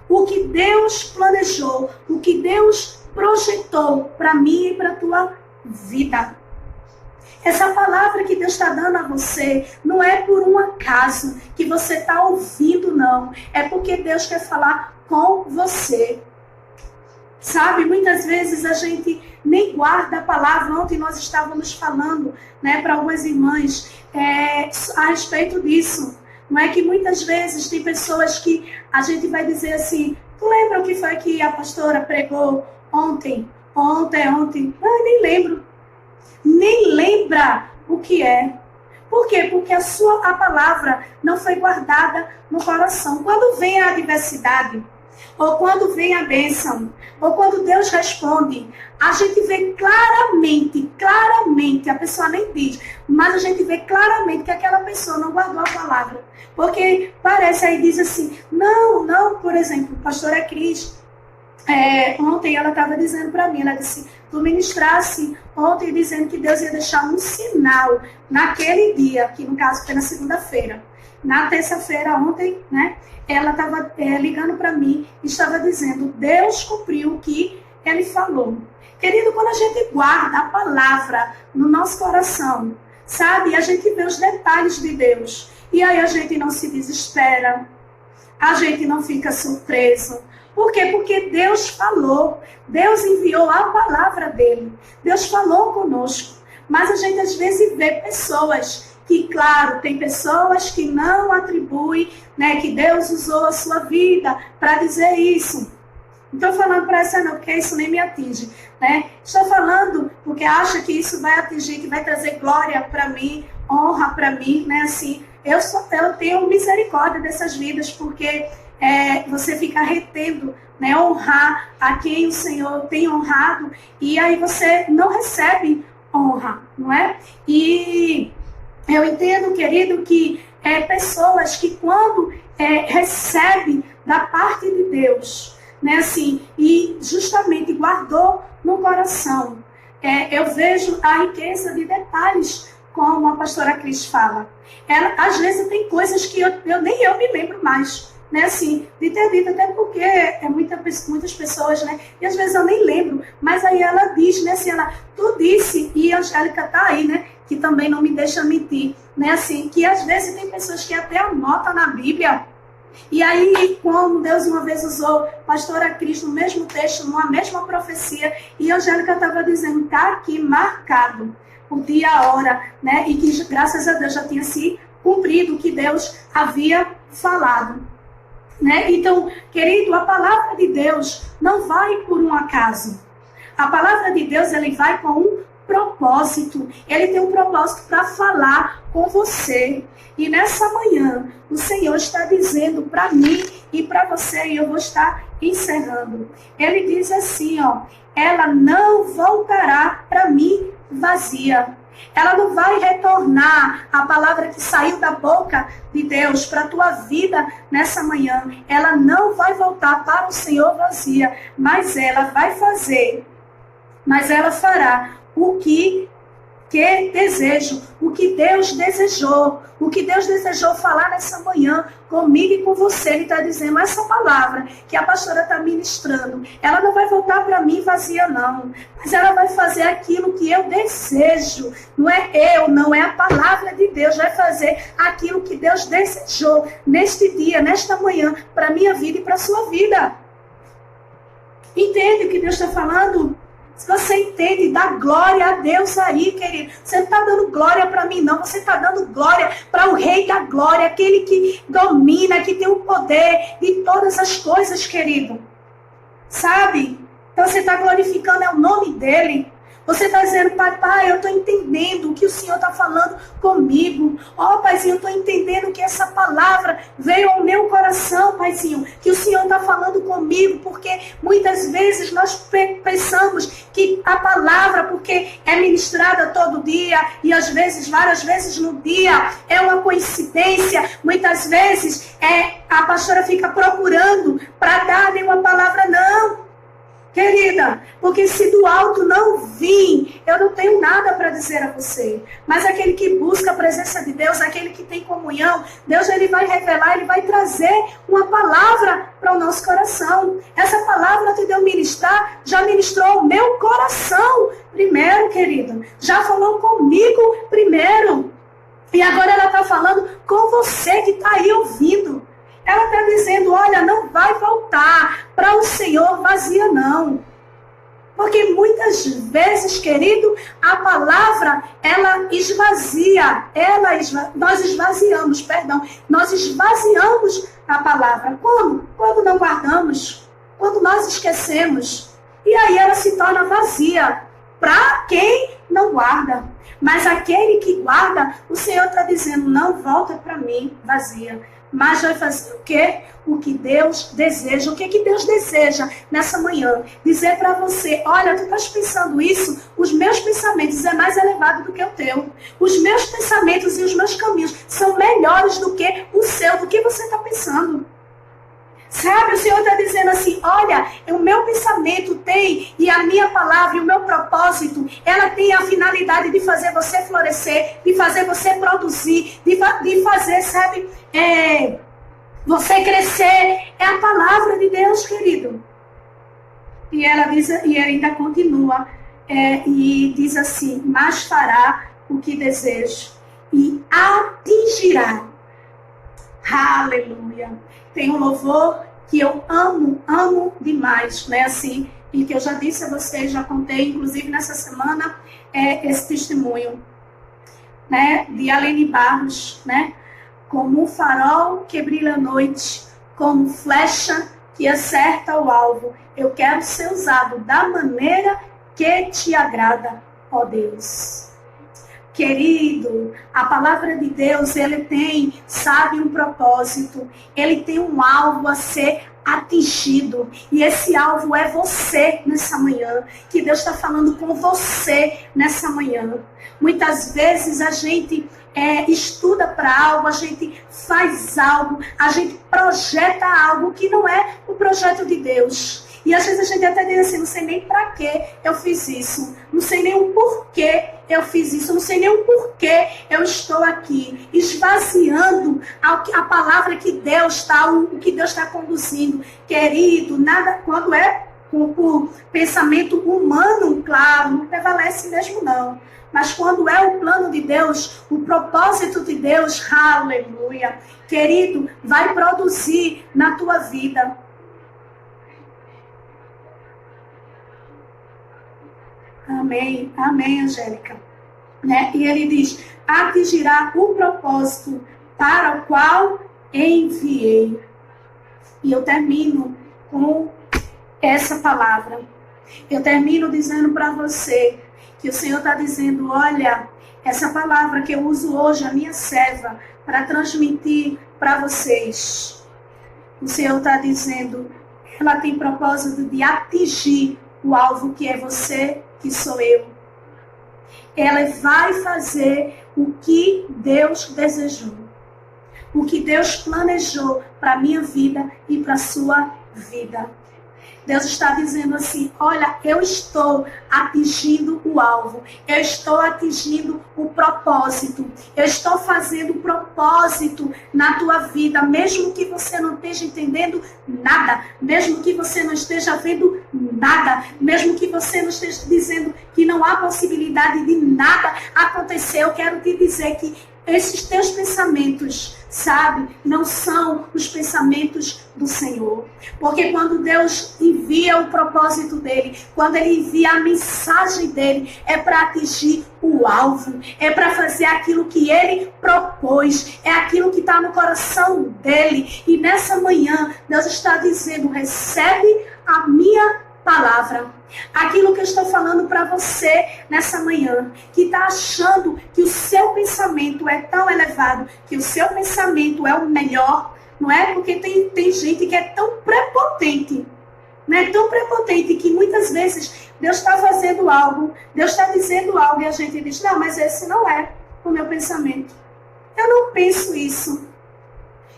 o que Deus planejou, o que Deus projetou para mim e para a tua vida. Essa palavra que Deus está dando a você não é por um acaso que você está ouvindo, não. É porque Deus quer falar com você. Sabe, muitas vezes a gente nem guarda a palavra. Ontem nós estávamos falando, né, para algumas irmãs a respeito disso. Não é que muitas vezes tem pessoas que a gente vai dizer assim, tu lembra o que foi que a pastora pregou ontem? Ontem? Não, eu nem lembro. Nem lembra o que é. Por quê? Porque a palavra não foi guardada no coração. Quando vem a adversidade, ou quando vem a bênção, ou quando Deus responde, a gente vê claramente, a pessoa nem diz, mas a gente vê claramente que aquela pessoa não guardou a palavra. Porque parece aí, diz assim, não, por exemplo, a pastora Cris, ontem ela estava dizendo para mim, ela disse, tu ministrasse ontem dizendo que Deus ia deixar um sinal naquele dia, que no caso foi na segunda-feira. Na terça-feira, ontem, né, ela estava ligando para mim e estava dizendo, Deus cumpriu o que ele falou. Querido, quando a gente guarda a palavra no nosso coração, sabe, a gente vê os detalhes de Deus. E aí a gente não se desespera, a gente não fica surpreso. Por quê? Porque Deus falou, Deus enviou a palavra dele, Deus falou conosco. Mas a gente às vezes vê pessoas que, claro, tem pessoas que não atribuem, né, que Deus usou a sua vida para dizer isso. Não estou falando para essa não, porque isso nem me atinge, né? Estou falando porque acha que isso vai atingir, que vai trazer glória para mim, honra para mim, né? Assim, eu tenho misericórdia dessas vidas, porque você fica retendo, né, honrar a quem o Senhor tem honrado, e aí você não recebe honra, não é? E eu entendo, querido, que pessoas que quando recebem da parte de Deus, né, assim, e justamente guardou no coração, eu vejo a riqueza de detalhes, como a pastora Cris fala. Ela, às vezes tem coisas que nem eu me lembro mais, né, assim, de ter dito, até porque muitas pessoas, né, e às vezes eu nem lembro, mas aí ela diz, né, assim, tu disse, e a Angélica tá aí, né, que também não me deixa mentir, né, assim, que às vezes tem pessoas que até anotam na Bíblia, e aí, como Deus uma vez usou pastora Cris no mesmo texto, numa mesma profecia, e a Angélica estava dizendo, tá aqui marcado o dia, a hora, né, e que graças a Deus já tinha se cumprido o que Deus havia falado. Né? Então, querido, a palavra de Deus não vai por um acaso. A palavra de Deus, ele vai com um propósito. Ele tem um propósito para falar com você. E nessa manhã, o Senhor está dizendo para mim e para você, e eu vou estar encerrando. Ele diz assim, ó, ela não voltará para mim vazia. Ela não vai retornar a palavra que saiu da boca de Deus para a tua vida nessa manhã. Ela não vai voltar para o Senhor vazia, mas ela vai fazer, mas ela fará o que desejo, o que Deus desejou falar nessa manhã comigo e com você. Ele está dizendo, essa palavra que a pastora está ministrando, ela não vai voltar para mim vazia não, mas ela vai fazer aquilo que eu desejo. Não é eu, não é a palavra de Deus, vai fazer aquilo que Deus desejou neste dia, nesta manhã, para a minha vida e para a sua vida. Entende o que Deus está falando? Se você entende, dá glória a Deus aí, querido. Você não está dando glória para mim, não. Você está dando glória para o Rei da Glória, aquele que domina, que tem o poder de todas as coisas, querido. Sabe? Então você está glorificando o nome dele. Você está dizendo, papai, eu estou entendendo o que o Senhor está falando comigo. Ó, paizinho, eu estou entendendo que essa palavra veio ao meu coração, paizinho, que o Senhor está falando comigo, porque muitas vezes nós pensamos que a palavra, porque é ministrada todo dia, e às vezes, várias vezes no dia, é uma coincidência. Muitas vezes a pastora fica procurando para dar uma palavra, não. Querida, porque se do alto não vir, eu não tenho nada para dizer a você. Mas aquele que busca a presença de Deus, aquele que tem comunhão, Deus ele vai revelar, ele vai trazer uma palavra para o nosso coração. Essa palavra que Deus ministrar, já ministrou o meu coração primeiro, querido. Já falou comigo primeiro. E agora ela está falando com você que está aí ouvindo. Ela está dizendo, olha, não vai voltar para o Senhor vazia, não. Porque muitas vezes, querido, a palavra, ela esvazia. Nós esvaziamos a palavra. Como? Quando não guardamos. Quando nós esquecemos. E aí ela se torna vazia. Para quem não guarda. Mas aquele que guarda, o Senhor está dizendo, não volta para mim vazia. Mas vai fazer o quê? O que Deus deseja. O que Deus deseja nessa manhã? Dizer para você, olha, tu estás pensando isso? Os meus pensamentos é mais elevado do que o teu. Os meus pensamentos e os meus caminhos são melhores do que o seu, do que você está pensando. Sabe, o Senhor está dizendo assim, olha, o meu pensamento tem, e a minha palavra, e o meu propósito, ela tem a finalidade de fazer você florescer, de fazer você produzir, de fazer, sabe, você crescer. É a palavra de Deus, querido. E ela diz, e ela ainda continua, e diz assim, mas fará o que deseja, e atingirá. Aleluia. Tem um louvor que eu amo demais, né? Assim, e que eu já disse a vocês, já contei, inclusive nessa semana, esse testemunho, né? De Alene Barros, né? Como um farol que brilha à noite, como flecha que acerta o alvo. Eu quero ser usado da maneira que te agrada, ó Deus. Querido, a palavra de Deus, ele tem, sabe, um propósito. Ele tem um alvo a ser atingido. E esse alvo é você nessa manhã. Que Deus está falando com você nessa manhã. Muitas vezes a gente estuda para algo, a gente faz algo, a gente projeta algo que não é o projeto de Deus. E às vezes a gente até diz assim, não sei nem para que eu fiz isso, não sei nem o porquê eu fiz isso, não sei nem o porquê eu estou aqui, esvaziando a palavra que Deus está, o que Deus está conduzindo. Querido, nada, quando é por pensamento humano, claro, não prevalece mesmo não. Mas quando é o plano de Deus, o propósito de Deus, aleluia, querido, vai produzir na tua vida. Amém, amém, Angélica. Né? E ele diz, atingirá o propósito para o qual enviei. E eu termino com essa palavra. Eu termino dizendo para você que o Senhor está dizendo, olha, essa palavra que eu uso hoje, a minha serva, para transmitir para vocês. O Senhor está dizendo, ela tem propósito de atingir o alvo que é você, que sou eu. Ela vai fazer o que Deus desejou. O que Deus planejou para a minha vida e para a sua vida. Deus está dizendo assim, olha, eu estou atingindo o alvo, eu estou atingindo o propósito, eu estou fazendo o propósito na tua vida, mesmo que você não esteja entendendo nada, mesmo que você não esteja vendo nada, mesmo que você não esteja dizendo que não há possibilidade de nada acontecer, eu quero te dizer que esses teus pensamentos, sabe, não são os pensamentos do Senhor. Porque quando Deus envia o propósito dele, quando ele envia a mensagem dele, é para atingir o alvo, é para fazer aquilo que ele propôs, é aquilo que está no coração dele. E nessa manhã, Deus está dizendo, recebe a minha palavra. Aquilo que eu estou falando para você nessa manhã, que está achando que o seu pensamento é tão elevado, que o seu pensamento é o melhor, não é? Porque tem gente que é tão prepotente, né? Tão prepotente que muitas vezes Deus está fazendo algo, Deus está dizendo algo e a gente diz, não, mas esse não é o meu pensamento. Eu não penso isso.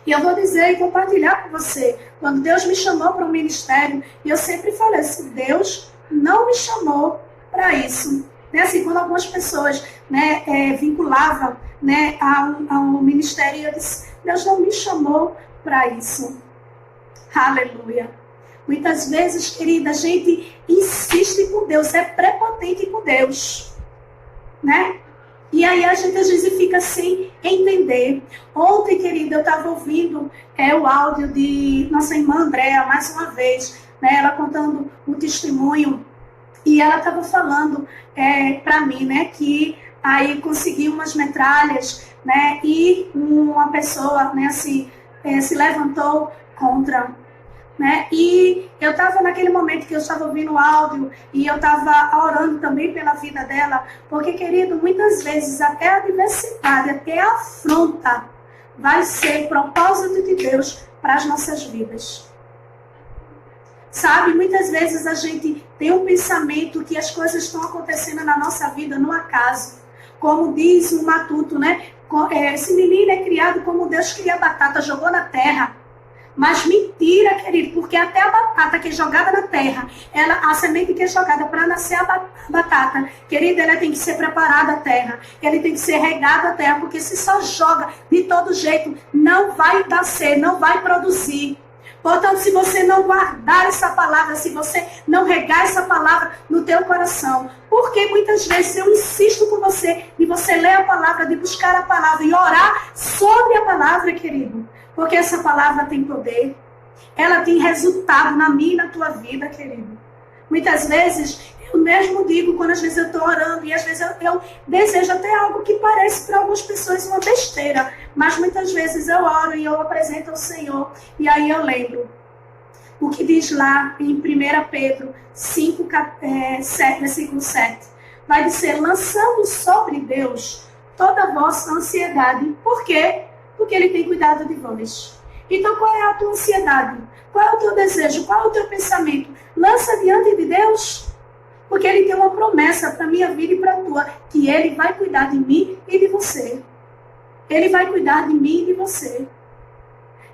E eu vou dizer e compartilhar com você, quando Deus me chamou para o ministério, e eu sempre falei assim, Deus não me chamou para isso. Né? Assim, quando algumas pessoas, né, vinculavam, né, ao ministério, eu disse, Deus não me chamou para isso. Aleluia. Muitas vezes, querida, a gente insiste com Deus, é prepotente com Deus, né? E aí a gente às vezes fica sem entender. Ontem, querida, eu estava ouvindo o áudio de nossa irmã Andréa, mais uma vez, né? Ela contando o testemunho, e ela estava falando para mim, né, que aí conseguiu umas metralhas, né, e uma pessoa, né, assim, se levantou contra, né, e eu estava naquele momento que eu estava ouvindo o áudio e eu estava orando também pela vida dela, porque, querido, muitas vezes até a adversidade, até a afronta vai ser propósito de Deus para as nossas vidas. Sabe, muitas vezes a gente tem um pensamento que as coisas estão acontecendo na nossa vida no acaso. Como diz o Matuto, né? Esse menino é criado como Deus cria a batata, jogou na terra. Mas mentira, querido, porque até a batata que é jogada na terra, a semente que é jogada para nascer a batata, querida, ela tem que ser preparada a terra, ele tem que ser regado a terra, porque se só joga de todo jeito, não vai nascer, não vai produzir. Portanto, se você não guardar essa palavra, se você não regar essa palavra no teu coração, porque muitas vezes eu insisto com você, de você ler a palavra, de buscar a palavra e orar sobre a palavra, querido. Porque essa palavra tem poder, ela tem resultado na minha e na tua vida, querido. Muitas vezes, eu mesmo digo, quando às vezes eu estou orando, e às vezes eu desejo até algo que parece para algumas pessoas uma besteira, mas muitas vezes eu oro e eu apresento ao Senhor, e aí eu lembro o que diz lá em 1 Pedro 5, versículo 7. Vai dizer, lançando sobre Deus toda a vossa ansiedade. Por quê? Porque Ele tem cuidado de vós. Então, qual é a tua ansiedade? Qual é o teu desejo? Qual é o teu pensamento? Lança diante de Deus. Porque Ele tem uma promessa para a minha vida e para a tua, que Ele vai cuidar de mim e de você. Ele vai cuidar de mim e de você.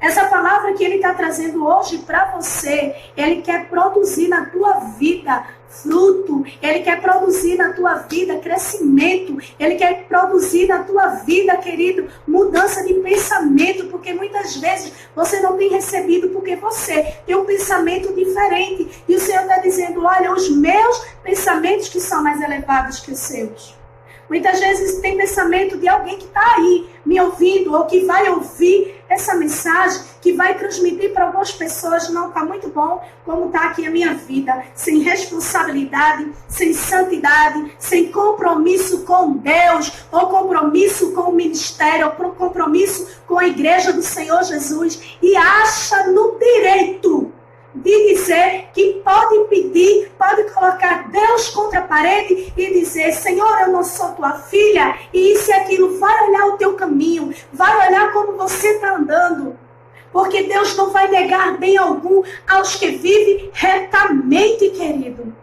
Essa palavra que Ele está trazendo hoje para você, Ele quer produzir na tua vida fruto, Ele quer produzir na tua vida crescimento, Ele quer produzir na tua vida, querido, mudança de pensamento, porque muitas vezes você não tem recebido porque você tem um pensamento diferente, e o Senhor está dizendo, olha, os meus pensamentos que são mais elevados que os seus. Muitas vezes tem pensamento de alguém que está aí me ouvindo, ou que vai ouvir essa mensagem, que vai transmitir para algumas pessoas, não está muito bom como está aqui a minha vida, sem responsabilidade, sem santidade, sem compromisso com Deus, ou compromisso com o ministério, ou compromisso com a igreja do Senhor Jesus, e acha no direito de dizer que pode pedir, pode colocar Deus contra a parede e dizer, Senhor, eu não sou tua filha, e isso e aquilo, vai olhar o teu caminho, vai olhar como você está andando, porque Deus não vai negar bem algum aos que vivem retamente, querido.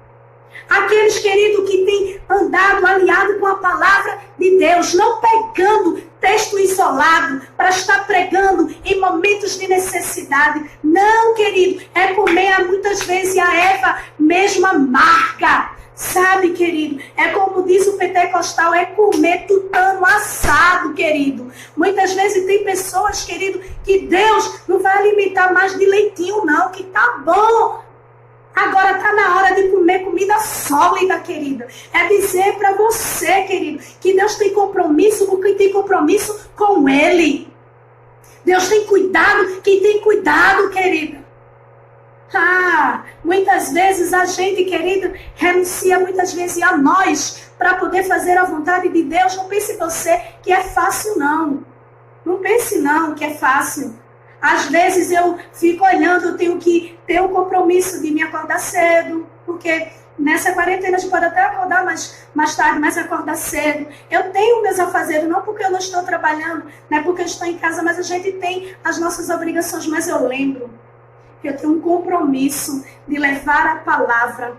Aqueles, querido, que têm andado aliado com a palavra de Deus, não pegando texto isolado para estar pregando em momentos de necessidade. Não, querido, é comer muitas vezes a erva mesmo amarga. Sabe, querido, é como diz o pentecostal, é comer tutano assado, querido. Muitas vezes tem pessoas, querido, que Deus não vai alimentar mais de leitinho não, que tá bom. Agora está na hora de comer comida sólida, querida. É dizer para você, querido, que Deus tem compromisso com quem tem compromisso com Ele. Deus tem cuidado quem tem cuidado, querida. Muitas vezes a gente, querido, renuncia muitas vezes a nós para poder fazer a vontade de Deus. Não pense você que é fácil, não. Não pense não que é fácil. Às vezes eu fico olhando, eu tenho que ter um compromisso de me acordar cedo, porque nessa quarentena a gente pode até acordar mais tarde, mas acordar cedo. Eu tenho meus afazeres, não porque eu não estou trabalhando, não é porque eu estou em casa, mas a gente tem as nossas obrigações. Mas eu lembro que eu tenho um compromisso de levar a palavra.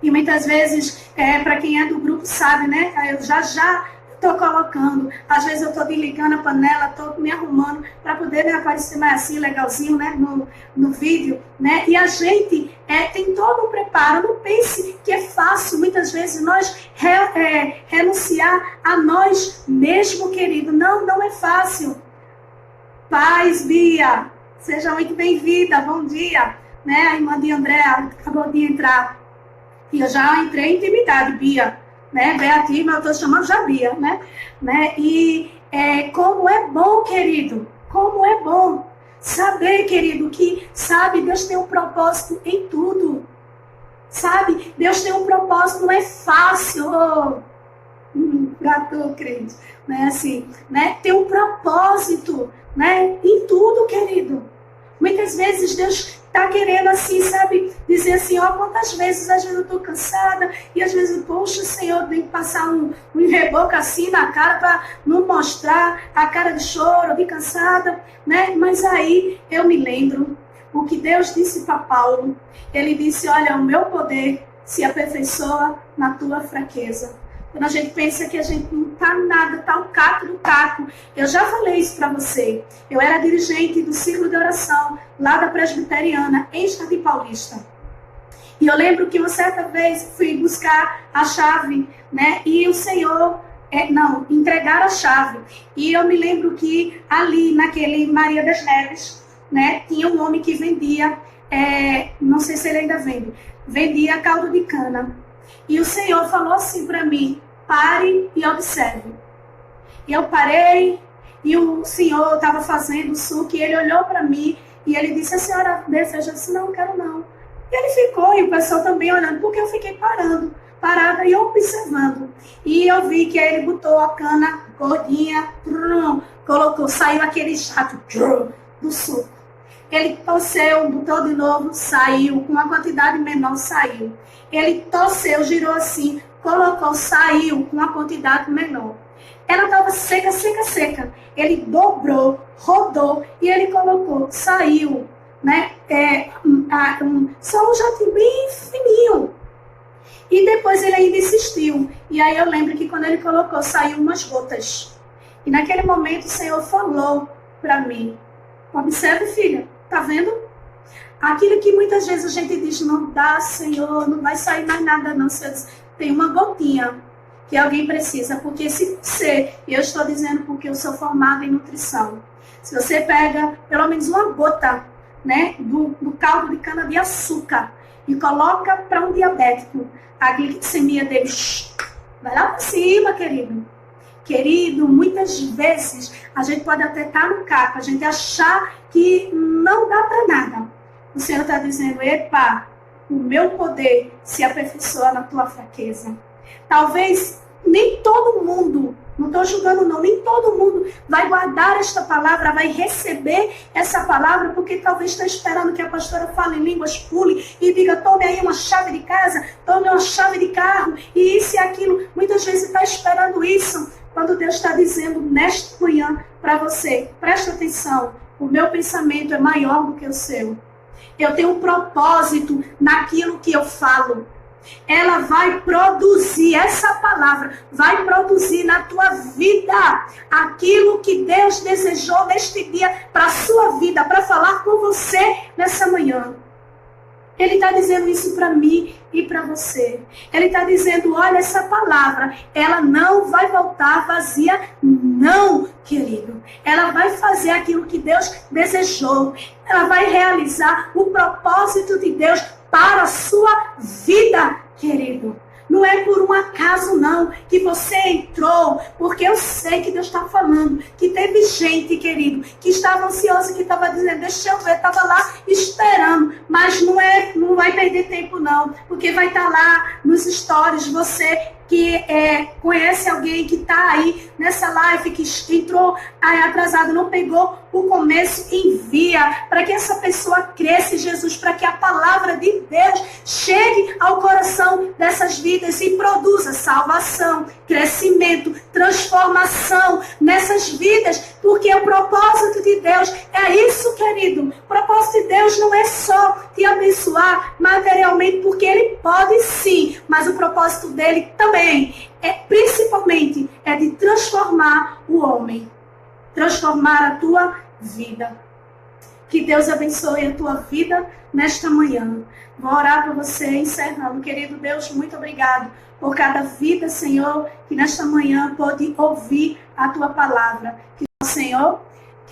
E muitas vezes, para quem é do grupo sabe, né? Eu já estou colocando, às vezes eu estou desligando a panela, estou me arrumando para poder aparecer mais assim, legalzinho, né, no vídeo, né, e a gente tem todo um preparo. Não pense que é fácil, muitas vezes, nós renunciar a nós mesmo, querido. Não é fácil. Paz, Bia, seja muito bem-vinda, bom dia. né? A irmã de André acabou de entrar. E eu já entrei em intimidade, Bia, né? Beatriz, mas eu estou chamando já Bia, né? E como é bom, querido, como é bom saber, querido, que, sabe, Deus tem um propósito em tudo. Sabe, Deus tem um propósito, não é fácil, para tu, crente, né? Assim, né? Tem um propósito, né? Em tudo, querido. Muitas vezes Deus está querendo assim, sabe, dizer assim, ó, quantas vezes às vezes eu estou cansada e às vezes, poxa, Senhor, tem que passar um reboco assim na cara para não mostrar a cara de choro, de cansada, né? Mas aí eu me lembro o que Deus disse para Paulo. Ele disse, olha, o meu poder se aperfeiçoa na tua fraqueza. Quando a gente pensa que a gente não tá nada, tá o caco do caco. Eu já falei isso para você. Eu era dirigente do ciclo de oração lá da Presbiteriana, em Jardim Paulista. E eu lembro que uma certa vez fui buscar a chave, né? E o Senhor, entregar a chave. E eu me lembro que ali, naquele Maria das Neves, né? Tinha um homem que vendia, não sei se ele ainda vende, vendia caldo de cana. E o Senhor falou assim para mim, pare e observe. E eu parei, e o Senhor estava fazendo o suco, e ele olhou para mim, e ele disse, a senhora deseja? Eu disse, não, quero não. E ele ficou, e o pessoal também olhando, porque eu fiquei parada e observando. E eu vi que ele botou a cana gordinha, colocou, saiu aquele jato do suco. Ele torceu, botou de novo, saiu, com uma quantidade menor, saiu. Ele torceu, girou assim, colocou, saiu, com uma quantidade menor. Ela estava seca, seca, seca. Ele dobrou, rodou, e ele colocou, saiu, né? Só um jatinho bem fininho. E depois ele ainda insistiu. E aí eu lembro que quando ele colocou, saiu umas gotas. E naquele momento o Senhor falou para mim, observe, filha, tá vendo? Aquilo que muitas vezes a gente diz, não dá, Senhor, não vai sair mais nada não. Tem uma gotinha que alguém precisa, porque se você, e eu estou dizendo porque eu sou formada em nutrição, se você pega pelo menos uma gota, né, do caldo de cana-de-açúcar e coloca para um diabético, a glicemia dele vai lá para cima, querido. Querido, muitas vezes a gente pode até estar no caco, a gente achar que não dá para nada. O Senhor está dizendo, epa, o meu poder se aperfeiçoa na tua fraqueza. Talvez nem todo mundo, não estou julgando não, nem todo mundo vai guardar esta palavra, vai receber essa palavra, porque talvez está esperando que a pastora fale em línguas, pule e diga, tome aí uma chave de casa, tome uma chave de carro, e isso e aquilo. Muitas vezes está esperando isso, quando Deus está dizendo nesta manhã para você, presta atenção, o meu pensamento é maior do que o seu. Eu tenho um propósito naquilo que eu falo. Ela vai produzir, essa palavra vai produzir na tua vida aquilo que Deus desejou neste dia para a sua vida, para falar com você nessa manhã. Ele está dizendo isso para mim e para você. Ele está dizendo, olha, essa palavra, ela não vai voltar vazia, não, querido. Ela vai fazer aquilo que Deus desejou. Ela vai realizar o propósito de Deus para a sua vida, querido. Não é por um acaso não que você entrou, porque eu sei que Deus está falando, que teve gente, querido, que estava ansiosa, que estava dizendo, deixa eu ver, estava lá esperando, mas não vai perder tempo não, porque vai estar lá nos stories, você que conhece alguém que está aí nessa live, que entrou atrasado, não pegou o começo, envia para que essa pessoa cresça em Jesus, para que a palavra de Deus chegue ao coração dessas vidas e produza salvação, crescimento, transformação nessas vidas, porque o propósito de Deus é isso, querido. O propósito de Deus não é só te abençoar materialmente, porque Ele pode sim, mas o propósito dele também principalmente de transformar o homem, transformar a tua vida. Que Deus abençoe a tua vida nesta manhã. Vou orar para você encerrando. Querido Deus, muito obrigado por cada vida, Senhor, que nesta manhã pode ouvir a tua palavra. Que o Senhor,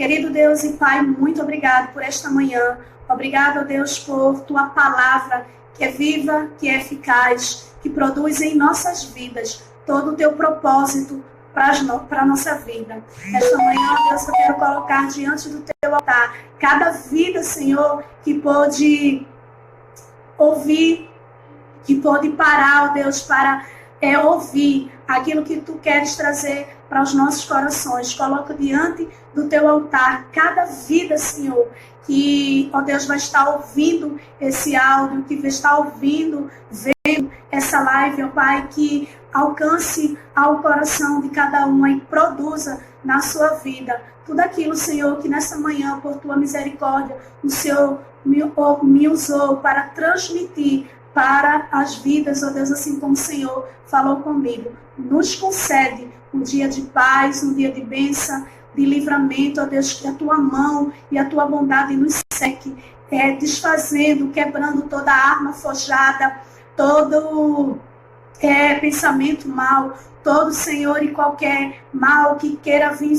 Querido Deus e Pai, muito obrigado por esta manhã. Obrigado, Deus, por tua palavra, que é viva, que é eficaz, que produz em nossas vidas todo o teu propósito para a nossa vida. Esta manhã, Deus, eu quero colocar diante do teu altar cada vida, Senhor, que pôde ouvir, que pôde parar, ó Deus, para ouvir aquilo que tu queres trazer para os nossos corações. Coloco diante do teu altar cada vida, Senhor, que, ó Deus, vai estar ouvindo esse áudio, que vai estar ouvindo, vendo essa live, ó Pai, que alcance ao coração de cada um e produza na sua vida tudo aquilo, Senhor, que nessa manhã, por tua misericórdia, o Senhor me usou para transmitir para as vidas, ó Deus, assim como o Senhor falou comigo. Nos concede um dia de paz, um dia de bênção, de livramento, ó Deus, que a tua mão e a tua bondade nos seque, desfazendo, quebrando toda arma forjada, todo pensamento mal, todo, Senhor, e qualquer mal que queira vir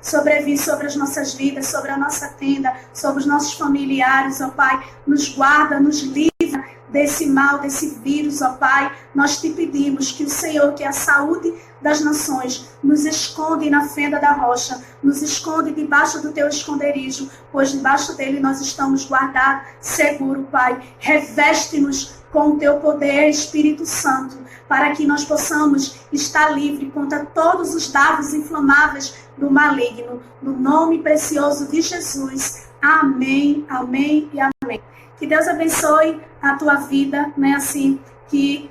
sobrevir sobre as nossas vidas, sobre a nossa tenda, sobre os nossos familiares, ó Pai, nos guarda, nos livra desse mal, desse vírus, ó Pai. Nós te pedimos que o Senhor, que é a saúde das nações, nos esconde na fenda da rocha, nos esconde debaixo do teu esconderijo, pois debaixo dele nós estamos guardados, seguro, Pai. Reveste-nos com o teu poder, Espírito Santo, para que nós possamos estar livres contra todos os dardos inflamáveis do maligno. No nome precioso de Jesus. Amém, amém e amém. Que Deus abençoe a tua vida, né? Assim que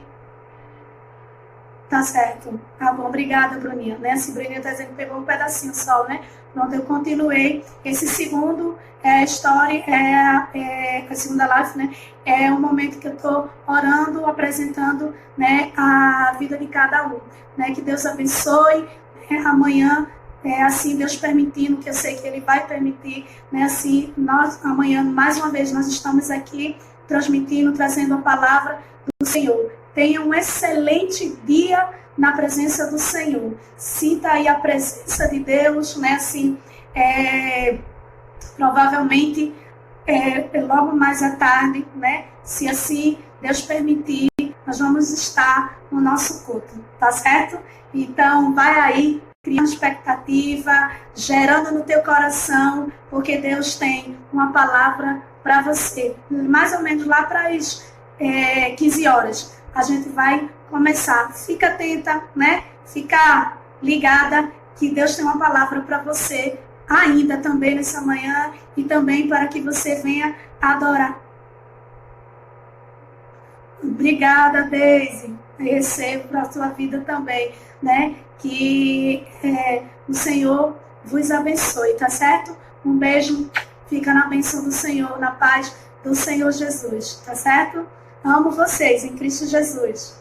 tá certo. Tá bom, obrigada, Bruninha. Né? Assim, Bruninha tá dizendo que pegou um pedacinho só, né? Pronto, eu continuei. Esse segundo story, a segunda live, né? É um momento que eu tô orando, apresentando, né, a vida de cada um. Né? Que Deus abençoe. Né? Amanhã, assim, Deus permitindo, que eu sei que Ele vai permitir, né? Assim, nós, amanhã, mais uma vez, nós estamos aqui transmitindo, trazendo a palavra do Senhor. Tenha um excelente dia na presença do Senhor. Sinta aí a presença de Deus, né? Assim, provavelmente, logo mais à tarde, né? Se assim Deus permitir, nós vamos estar no nosso culto, tá certo? Então, vai aí, criando expectativa, gerando no teu coração, porque Deus tem uma palavra para você. Mais ou menos lá para as 15 horas, a gente vai começar. Fica atenta, né? Fica ligada, que Deus tem uma palavra para você ainda também nessa manhã e também para que você venha adorar. Obrigada, Deise. Recebo para a sua vida também, né? Que o Senhor vos abençoe, tá certo? Um beijo, fica na bênção do Senhor, na paz do Senhor Jesus, tá certo? Amo vocês em Cristo Jesus.